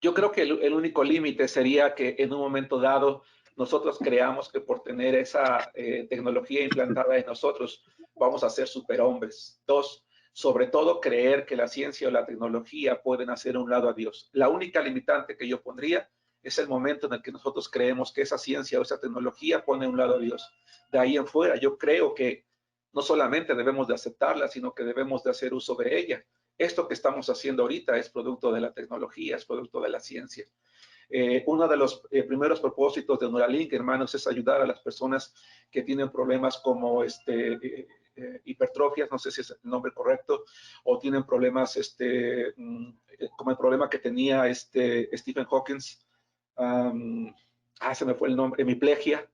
Yo creo que el único límite sería que en un momento dado nosotros creamos que por tener esa tecnología implantada en nosotros vamos a ser superhombres. Dos, sobre todo creer que la ciencia o la tecnología pueden hacer a un lado a Dios. La única limitante que yo pondría es el momento en el que nosotros creemos que esa ciencia o esa tecnología pone a un lado a Dios. De ahí en fuera, yo creo que no solamente debemos de aceptarla, sino que debemos de hacer uso de ella. Esto que estamos haciendo ahorita es producto de la tecnología, es producto de la ciencia. Uno de los primeros propósitos de Neuralink, hermanos, es ayudar a las personas que tienen problemas como hipertrofias, no sé si es el nombre correcto, o tienen problemas como el problema que tenía Stephen Hawking, se me fue el nombre, hemiplegia,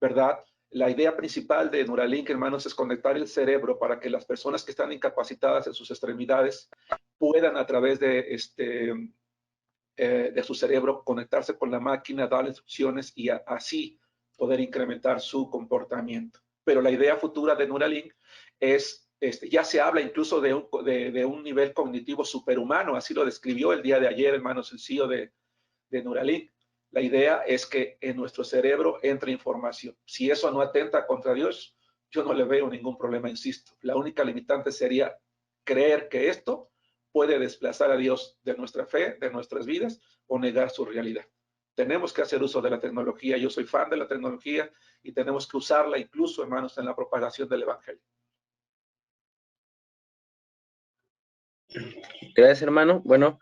¿verdad? La idea principal de Neuralink, hermanos, es conectar el cerebro para que las personas que están incapacitadas en sus extremidades puedan a través de su cerebro conectarse con la máquina, dar instrucciones y así poder incrementar su comportamiento. Pero la idea futura de Neuralink es, ya se habla incluso de un nivel cognitivo superhumano, así lo describió el día de ayer, hermanos, el CEO de Neuralink. La idea es que en nuestro cerebro entre información. Si eso no atenta contra Dios, yo no le veo ningún problema, insisto. La única limitante sería creer que esto puede desplazar a Dios de nuestra fe, de nuestras vidas, o negar su realidad. Tenemos que hacer uso de la tecnología. Yo soy fan de la tecnología y tenemos que usarla incluso, hermanos, en la propagación del Evangelio. Gracias, hermano. Bueno,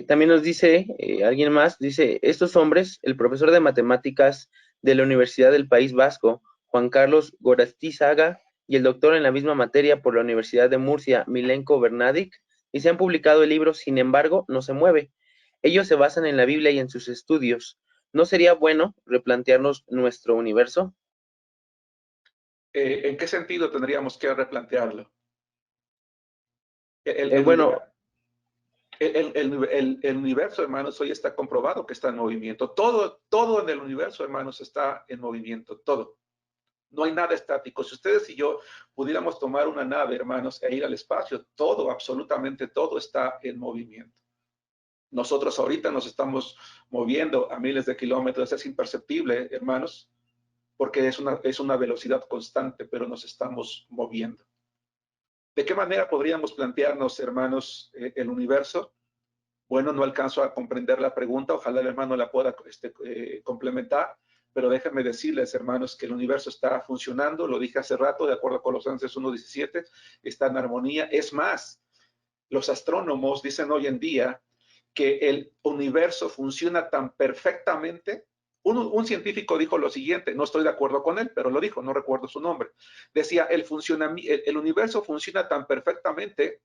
también nos dice alguien más, dice, estos hombres, el profesor de matemáticas de la Universidad del País Vasco, Juan Carlos Gorostizaga, y el doctor en la misma materia por la Universidad de Murcia, Milenko Bernadic, y se han publicado el libro Sin embargo, no se mueve. Ellos se basan en la Biblia y en sus estudios. ¿No sería bueno replantearnos nuestro universo? ¿En qué sentido tendríamos que replantearlo? Bueno, El universo, hermanos, hoy está comprobado que está en movimiento. Todo en el universo, hermanos, está en movimiento, todo. No hay nada estático. Si ustedes y yo pudiéramos tomar una nave, hermanos, e ir al espacio, todo, absolutamente todo está en movimiento. Nosotros ahorita nos estamos moviendo a miles de kilómetros, es imperceptible, hermanos, porque es una velocidad constante, pero nos estamos moviendo. ¿De qué manera podríamos plantearnos, hermanos, el universo? Bueno, no alcanzo a comprender la pregunta, ojalá el hermano la pueda complementar, pero déjenme decirles, hermanos, que el universo está funcionando, lo dije hace rato, de acuerdo a Colosenses 1:17, está en armonía. Es más, los astrónomos dicen hoy en día que el universo funciona tan perfectamente. Un científico dijo lo siguiente, no estoy de acuerdo con él, pero lo dijo, no recuerdo su nombre. Decía, el universo funciona tan perfectamente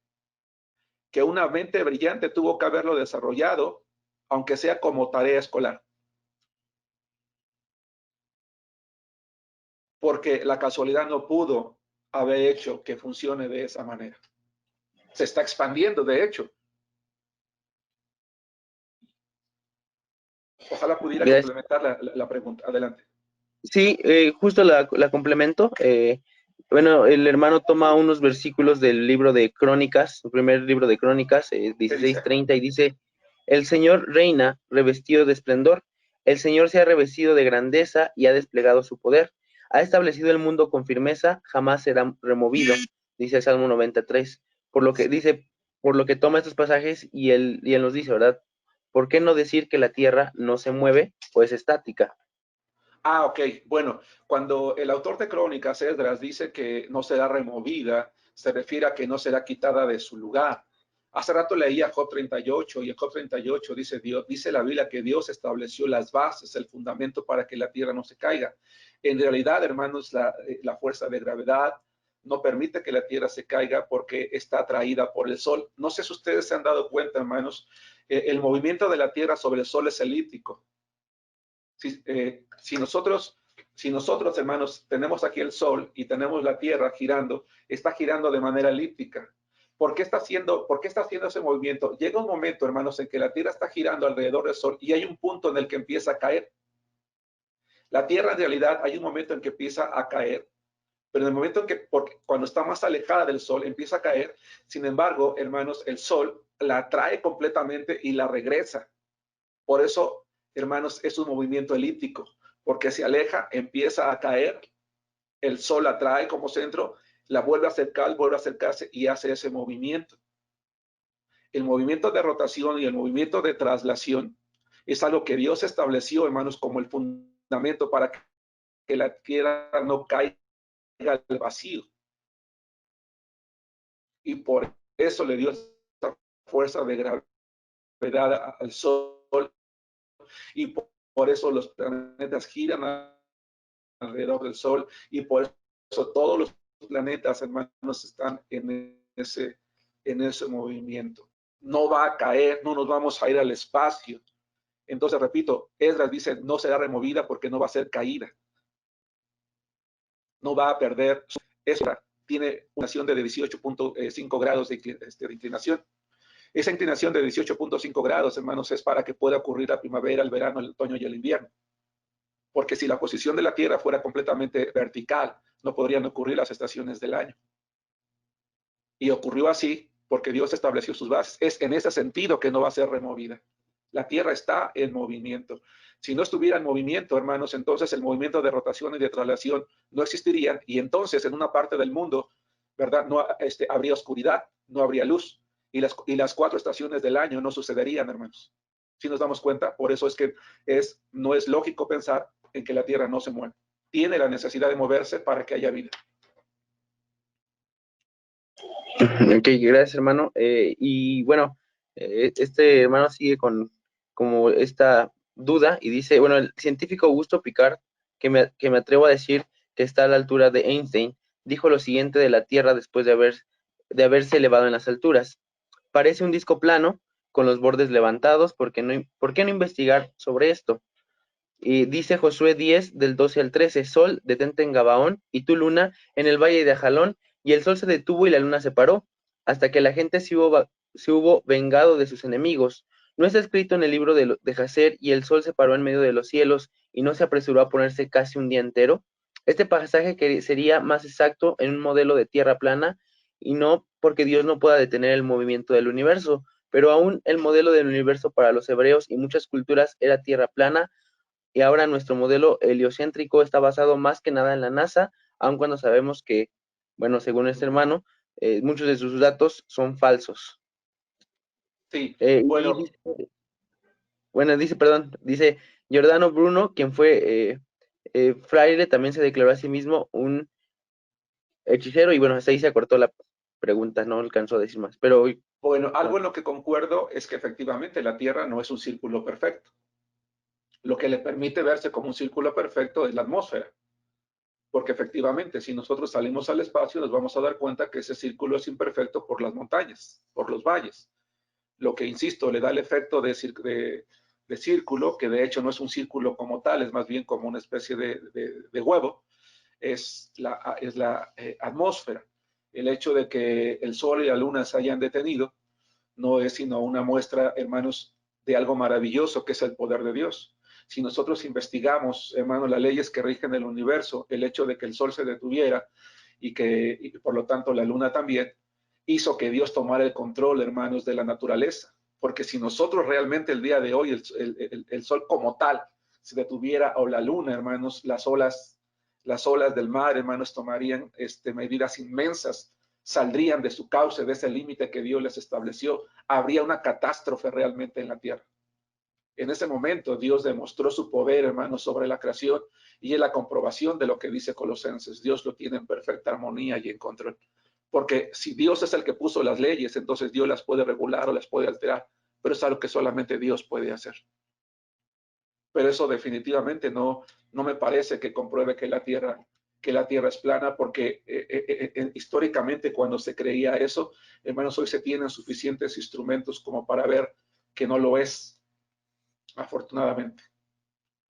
que una mente brillante tuvo que haberlo desarrollado, aunque sea como tarea escolar. Porque la casualidad no pudo haber hecho que funcione de esa manera. Se está expandiendo, de hecho. Ojalá pudiera complementar la pregunta. Adelante. Sí, justo la complemento. Bueno, el hermano toma unos versículos del libro de Crónicas, el primer libro de Crónicas, 16:30, y dice, el Señor reina revestido de esplendor, el Señor se ha revestido de grandeza y ha desplegado su poder, ha establecido el mundo con firmeza, jamás será removido, dice el Salmo 93, por lo que dice, por lo que toma estos pasajes y él nos dice, ¿verdad? ¿Por qué no decir que la tierra no se mueve, pues estática? Ok. Bueno, cuando el autor de Crónicas, Esdras, dice que no será removida, se refiere a que no será quitada de su lugar. Hace rato leía Job 38 y en Job 38 dice la Biblia que Dios estableció las bases, el fundamento para que la tierra no se caiga. En realidad, hermanos, la fuerza de gravedad no permite que la tierra se caiga porque está atraída por el sol. No sé si ustedes se han dado cuenta, hermanos, el movimiento de la tierra sobre el sol es elíptico. Si nosotros, hermanos, tenemos aquí el sol y tenemos la tierra girando, está girando de manera elíptica. ¿Por qué está haciendo ese movimiento? Llega un momento, hermanos, en que la tierra está girando alrededor del sol y hay un punto en el que empieza a caer. La tierra, en realidad, hay un momento en que empieza a caer, pero en el momento en que, cuando está más alejada del sol, empieza a caer. Sin embargo, hermanos, el sol la atrae completamente y la regresa. Por eso, hermanos, es un movimiento elíptico, porque se aleja, empieza a caer, el sol la trae como centro, la vuelve a acercar, vuelve a acercarse y hace ese movimiento. El movimiento de rotación y el movimiento de traslación Es algo que Dios estableció, hermanos, como el fundamento para que la tierra no caiga al vacío. Y por eso le dio esta fuerza de gravedad al Sol, y por eso los planetas giran alrededor del Sol, y por eso todos los planetas, hermanos, están en ese movimiento. No va a caer, no nos vamos a ir al espacio. Entonces, repito, Esdras dice, no será removida porque no va a ser caída. No va a perder. Esdras tiene una inclinación de 18.5 grados de inclinación. Esa inclinación de 18.5 grados, hermanos, es para que pueda ocurrir la primavera, el verano, el otoño y el invierno. Porque si la posición de la Tierra fuera completamente vertical, no podrían ocurrir las estaciones del año. Y ocurrió así porque Dios estableció sus bases. Es en ese sentido que no va a ser removida. La Tierra está en movimiento. Si no estuviera en movimiento, hermanos, entonces el movimiento de rotación y de traslación no existirían, y entonces en una parte del mundo, ¿verdad? No habría oscuridad, no habría luz, y las 4 estaciones del año no sucederían, hermanos. Si nos damos cuenta, por eso es que no es lógico pensar en que la Tierra no se mueve. Tiene la necesidad de moverse para que haya vida. Ok, gracias, hermano. Y bueno, este hermano sigue con como esta duda y dice, bueno, el científico Augusto Picard, que me atrevo a decir que está a la altura de Einstein, dijo lo siguiente de la Tierra después de haberse elevado en las alturas. Parece un disco plano, con los bordes levantados, ¿por qué no investigar sobre esto? Y dice Josué 10, del 12 al 13, Sol, detente en Gabaón, y tú, luna, en el valle de Ajalón, y el sol se detuvo y la luna se paró, hasta que la gente se hubo vengado de sus enemigos. ¿No está escrito en el libro de Jacer, y el sol se paró en medio de los cielos, y no se apresuró a ponerse casi un día entero? Este pasaje que sería más exacto en un modelo de tierra plana, y no porque Dios no pueda detener el movimiento del universo, pero aún el modelo del universo para los hebreos y muchas culturas era tierra plana, y ahora nuestro modelo heliocéntrico está basado más que nada en la NASA, aun cuando sabemos que, bueno, según este hermano, muchos de sus datos son falsos. Sí, Y dice Giordano Bruno, quien fue fraile, también se declaró a sí mismo un hechicero, y bueno, hasta ahí se acortó la pregunta, no alcanzó a decir más, pero... Bueno, algo en lo que concuerdo es que efectivamente la Tierra no es un círculo perfecto. Lo que le permite verse como un círculo perfecto es la atmósfera. Porque efectivamente, si nosotros salimos al espacio, nos vamos a dar cuenta que ese círculo es imperfecto por las montañas, por los valles. Lo que, insisto, le da el efecto de círculo, que de hecho no es un círculo como tal, es más bien como una especie de huevo, es la atmósfera. El hecho de que el Sol y la Luna se hayan detenido no es sino una muestra, hermanos, de algo maravilloso que es el poder de Dios. Si nosotros investigamos, hermanos, las leyes que rigen el universo, el hecho de que el Sol se detuviera y por lo tanto la Luna también, hizo que Dios tomara el control, hermanos, de la naturaleza. Porque si nosotros realmente el día de hoy, el Sol como tal, se detuviera, o la Luna, hermanos, las olas del mar, hermanos, tomarían medidas inmensas, saldrían de su cauce, de ese límite que Dios les estableció. Habría una catástrofe realmente en la tierra. En ese momento Dios demostró su poder, hermanos, sobre la creación, y es la comprobación de lo que dice Colosenses. Dios lo tiene en perfecta armonía y en control. Porque si Dios es el que puso las leyes, entonces Dios las puede regular o las puede alterar, pero es algo que solamente Dios puede hacer. Pero eso definitivamente no me parece que compruebe que la Tierra es plana, porque históricamente cuando se creía eso, hermanos, hoy se tienen suficientes instrumentos como para ver que no lo es, afortunadamente.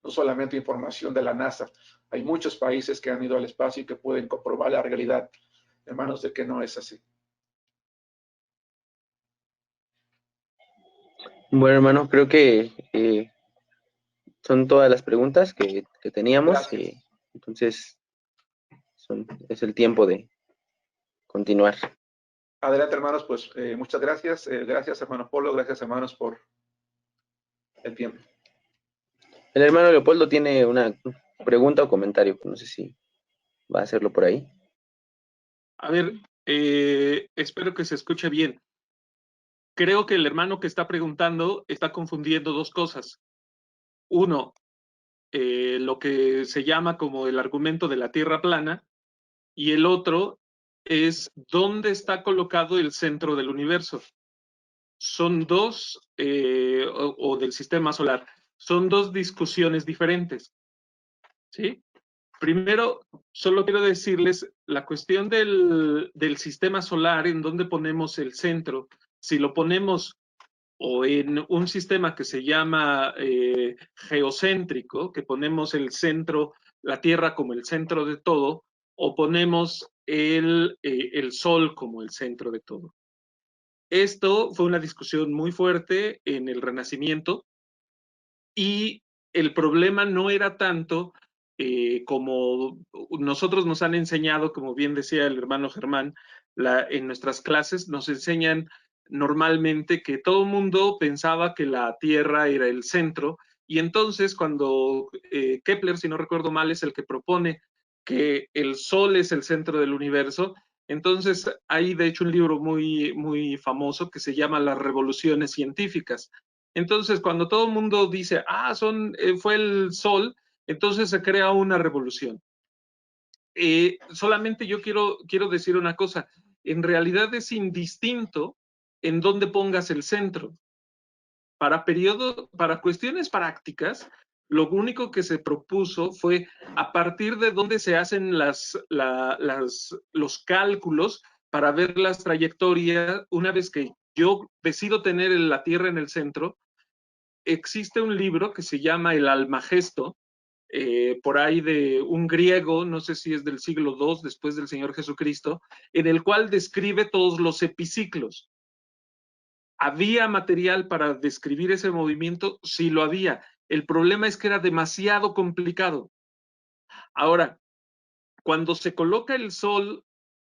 No solamente información de la NASA, hay muchos países que han ido al espacio y que pueden comprobar la realidad, hermanos, de que no es así. Bueno, hermano, creo que son todas las preguntas que teníamos, entonces es el tiempo de continuar. Adelante, hermanos, pues muchas gracias. Gracias, hermano Polo, gracias, hermanos, por el tiempo. El hermano Leopoldo tiene una pregunta o comentario, no sé si va a hacerlo por ahí. A ver, espero que se escuche bien. Creo que el hermano que está preguntando está confundiendo dos cosas. Uno, lo que se llama como el argumento de la Tierra plana, y el otro es dónde está colocado el centro del universo. Son dos, o del sistema solar, son dos discusiones diferentes, ¿sí? Primero, solo quiero decirles la cuestión del sistema solar, en dónde ponemos el centro. Si lo ponemos o en un sistema que se llama geocéntrico, que ponemos el centro, la Tierra como el centro de todo, o ponemos el Sol como el centro de todo. Esto fue una discusión muy fuerte en el Renacimiento, y el problema no era tanto como nosotros nos han enseñado, como bien decía el hermano Germán, en nuestras clases nos enseñan normalmente que todo el mundo pensaba que la Tierra era el centro, y entonces cuando Kepler, si no recuerdo mal, es el que propone que el Sol es el centro del universo. Entonces hay de hecho un libro muy, muy famoso que se llama Las Revoluciones Científicas. Entonces, cuando todo el mundo dice, fue el Sol, entonces se crea una revolución. Solamente yo quiero decir una cosa, en realidad es indistinto en dónde pongas el centro. Para cuestiones prácticas, lo único que se propuso fue a partir de dónde se hacen los cálculos para ver las trayectorias. Una vez que yo decido tener la Tierra en el centro, existe un libro que se llama El Almagesto, por ahí de un griego, no sé si es del siglo II después del Señor Jesucristo, en el cual describe todos los epiciclos. ¿Había material para describir ese movimiento? Sí lo había. El problema es que era demasiado complicado. Ahora, cuando se coloca el Sol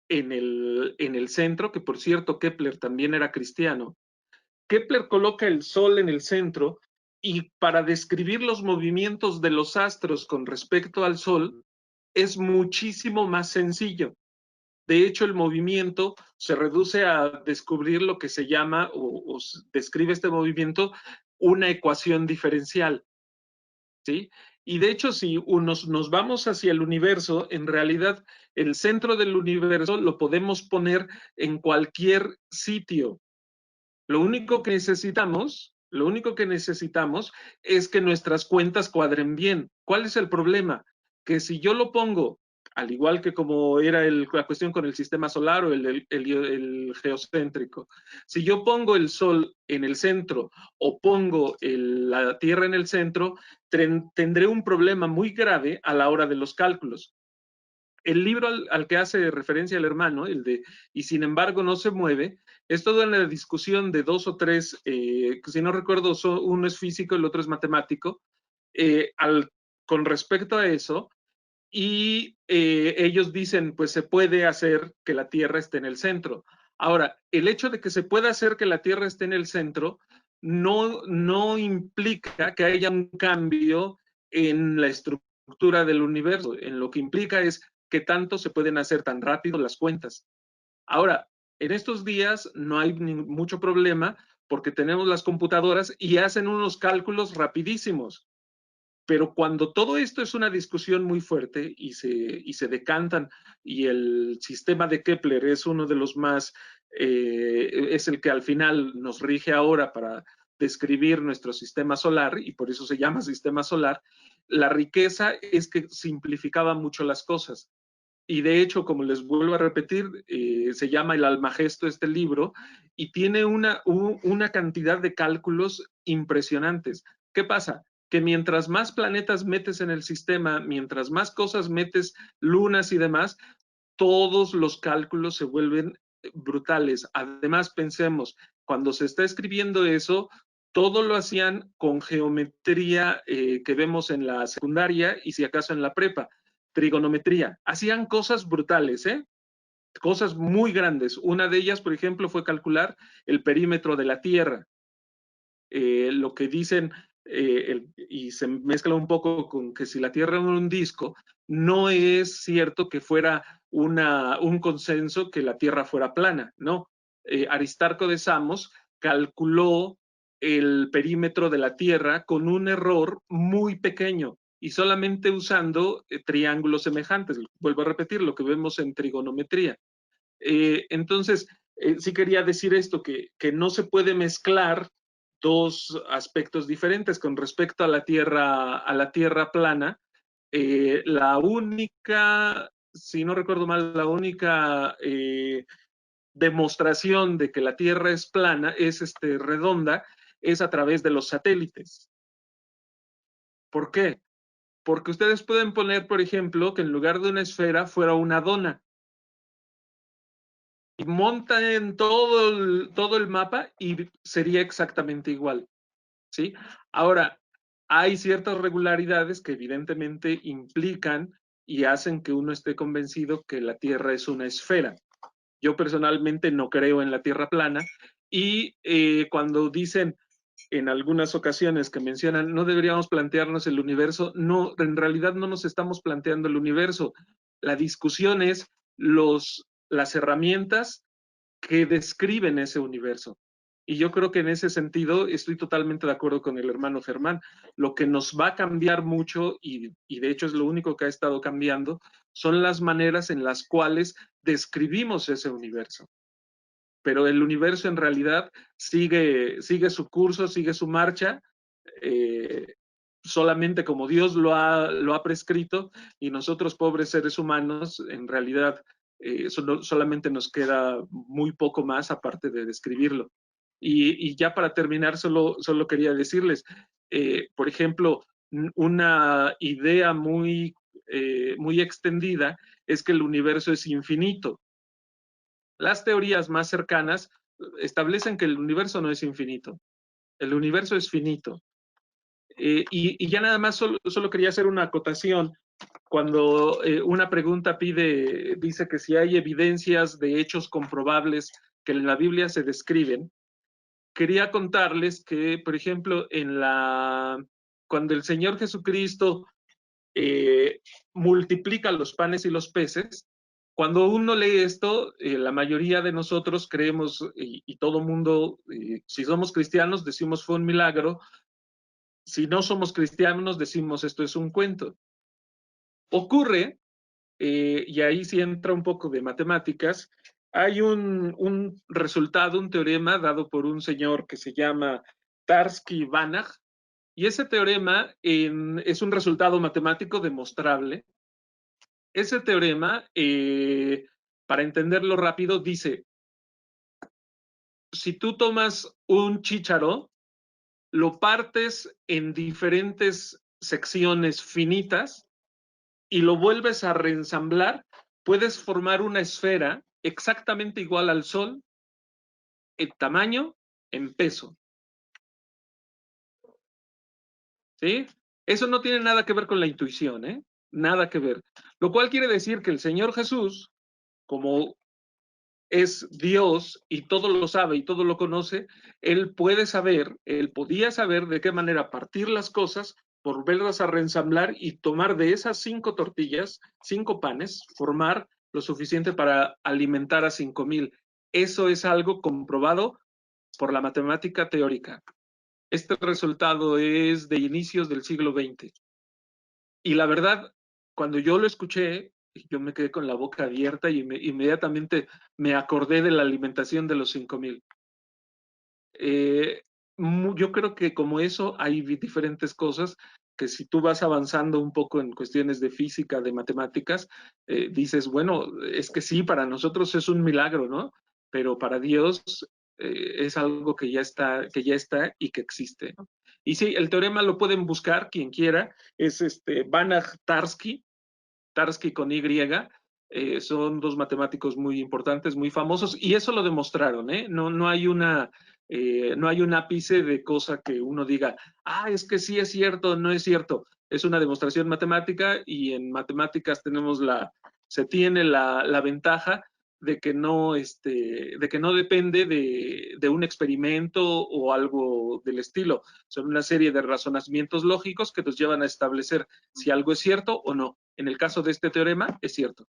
en el centro, que por cierto Kepler también era cristiano, Kepler coloca el Sol en el centro, y para describir los movimientos de los astros con respecto al Sol es muchísimo más sencillo. De hecho, el movimiento se reduce a descubrir lo que se llama, o describe este movimiento, una ecuación diferencial, ¿sí? Y de hecho, si nos vamos hacia el universo, en realidad el centro del universo lo podemos poner en cualquier sitio. Lo único que necesitamos es que nuestras cuentas cuadren bien. ¿Cuál es el problema? Que si yo lo pongo, al igual que como era la cuestión con el sistema solar o el geocéntrico, si yo pongo el Sol en el centro o pongo la Tierra en el centro, tendré un problema muy grave a la hora de los cálculos. El libro al que hace referencia el hermano, el de "Y sin embargo no se mueve", es toda una discusión de dos o tres, si no recuerdo, uno es físico, el otro es matemático, con respecto a eso, y ellos dicen, pues se puede hacer que la Tierra esté en el centro. Ahora, el hecho de que se pueda hacer que la Tierra esté en el centro no implica que haya un cambio en la estructura del universo. En lo que implica es que tanto se pueden hacer tan rápido las cuentas. Ahora, en estos días no hay mucho problema porque tenemos las computadoras y hacen unos cálculos rapidísimos. Pero cuando todo esto es una discusión muy fuerte y se decantan, y el sistema de Kepler es uno de los más, es el que al final nos rige ahora para describir nuestro sistema solar, y por eso se llama sistema solar, la riqueza es que simplificaba mucho las cosas. Y de hecho, como les vuelvo a repetir, se llama El Almagesto este libro, y tiene una cantidad de cálculos impresionantes. ¿Qué pasa? Que mientras más planetas metes en el sistema, mientras más cosas metes, lunas y demás, todos los cálculos se vuelven brutales. Además, pensemos, cuando se está escribiendo eso, todo lo hacían con geometría que vemos en la secundaria y si acaso en la prepa, trigonometría. Hacían cosas brutales, cosas muy grandes. Una de ellas, por ejemplo, fue calcular el perímetro de la Tierra. Lo que dicen, y se mezcla un poco con que si la Tierra era un disco, no es cierto que fuera un consenso que la Tierra fuera plana, no. Aristarco de Samos calculó el perímetro de la Tierra con un error muy pequeño y solamente usando triángulos semejantes. Vuelvo a repetir lo que vemos en trigonometría. Entonces, sí quería decir esto, que no se puede mezclar dos aspectos diferentes con respecto a la Tierra plana. La única, si no recuerdo mal, la única demostración de que la Tierra es plana, es redonda, es a través de los satélites. ¿Por qué? Porque ustedes pueden poner, por ejemplo, que en lugar de una esfera fuera una dona. Y montan todo el mapa y sería exactamente igual, ¿sí? Ahora, hay ciertas regularidades que evidentemente implican y hacen que uno esté convencido que la Tierra es una esfera. Yo personalmente no creo en la Tierra plana y cuando dicen en algunas ocasiones que mencionan no deberíamos plantearnos el universo, no, en realidad no nos estamos planteando el universo. La discusión es las herramientas que describen ese universo. Y yo creo que en ese sentido estoy totalmente de acuerdo con el hermano Germán. Lo que nos va a cambiar mucho, y de hecho es lo único que ha estado cambiando, son las maneras en las cuales describimos ese universo. Pero el universo en realidad sigue su curso, sigue su marcha, solamente como Dios lo ha prescrito, y nosotros, pobres seres humanos, en realidad solamente nos queda muy poco más aparte de describirlo. Y ya para terminar, solo quería decirles, por ejemplo, una idea muy extendida es que el universo es infinito. Las teorías más cercanas establecen que el universo no es infinito, el universo es finito. Y ya nada más solo quería hacer una acotación. Cuando una pregunta dice que si hay evidencias de hechos comprobables que en la Biblia se describen, quería contarles que, por ejemplo, cuando el Señor Jesucristo multiplica los panes y los peces, cuando uno lee esto, la mayoría de nosotros creemos, y todo mundo, si somos cristianos, decimos fue un milagro. Si no somos cristianos, decimos esto es un cuento. Ocurre, y ahí sí entra un poco de matemáticas, hay un resultado, un teorema dado por un señor que se llama Tarski-Banach, y ese teorema es un resultado matemático demostrable. Ese teorema, para entenderlo rápido, dice, si tú tomas un chícharo, lo partes en diferentes secciones finitas y lo vuelves a reensamblar, puedes formar una esfera exactamente igual al Sol, en tamaño, en peso. ¿Sí? Eso no tiene nada que ver con la intuición, ¿eh? Nada que ver. Lo cual quiere decir que el Señor Jesús, como es Dios y todo lo sabe y todo lo conoce, Él podía saber de qué manera partir las cosas, volverlas a reensamblar y tomar de esas 5 tortillas, 5 panes, formar lo suficiente para alimentar a 5,000. Eso es algo comprobado por la matemática teórica. Este resultado es de inicios del siglo XX. Y la verdad, cuando yo lo escuché, yo me quedé con la boca abierta y inmediatamente me acordé de la alimentación de los 5,000. Yo creo que como eso hay diferentes cosas que si tú vas avanzando un poco en cuestiones de física, de matemáticas, dices, bueno, es que sí, para nosotros es un milagro, ¿no? Pero para Dios es algo que ya está y que existe, ¿no? Y sí, el teorema lo pueden buscar quien quiera, es Banach-Tarski, Tarski con Y, son 2 matemáticos muy importantes, muy famosos, y eso lo demostraron, ¿eh? No hay un ápice de cosa que uno diga, es que sí es cierto, no es cierto. Es una demostración matemática y en matemáticas se tiene la ventaja de que no depende de un experimento o algo del estilo. Son una serie de razonamientos lógicos que nos llevan a establecer si algo es cierto o no. En el caso de este teorema, es cierto.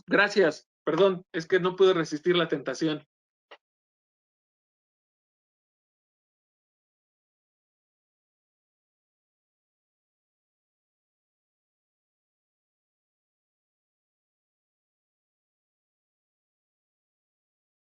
Gracias. Perdón, es que no pude resistir la tentación.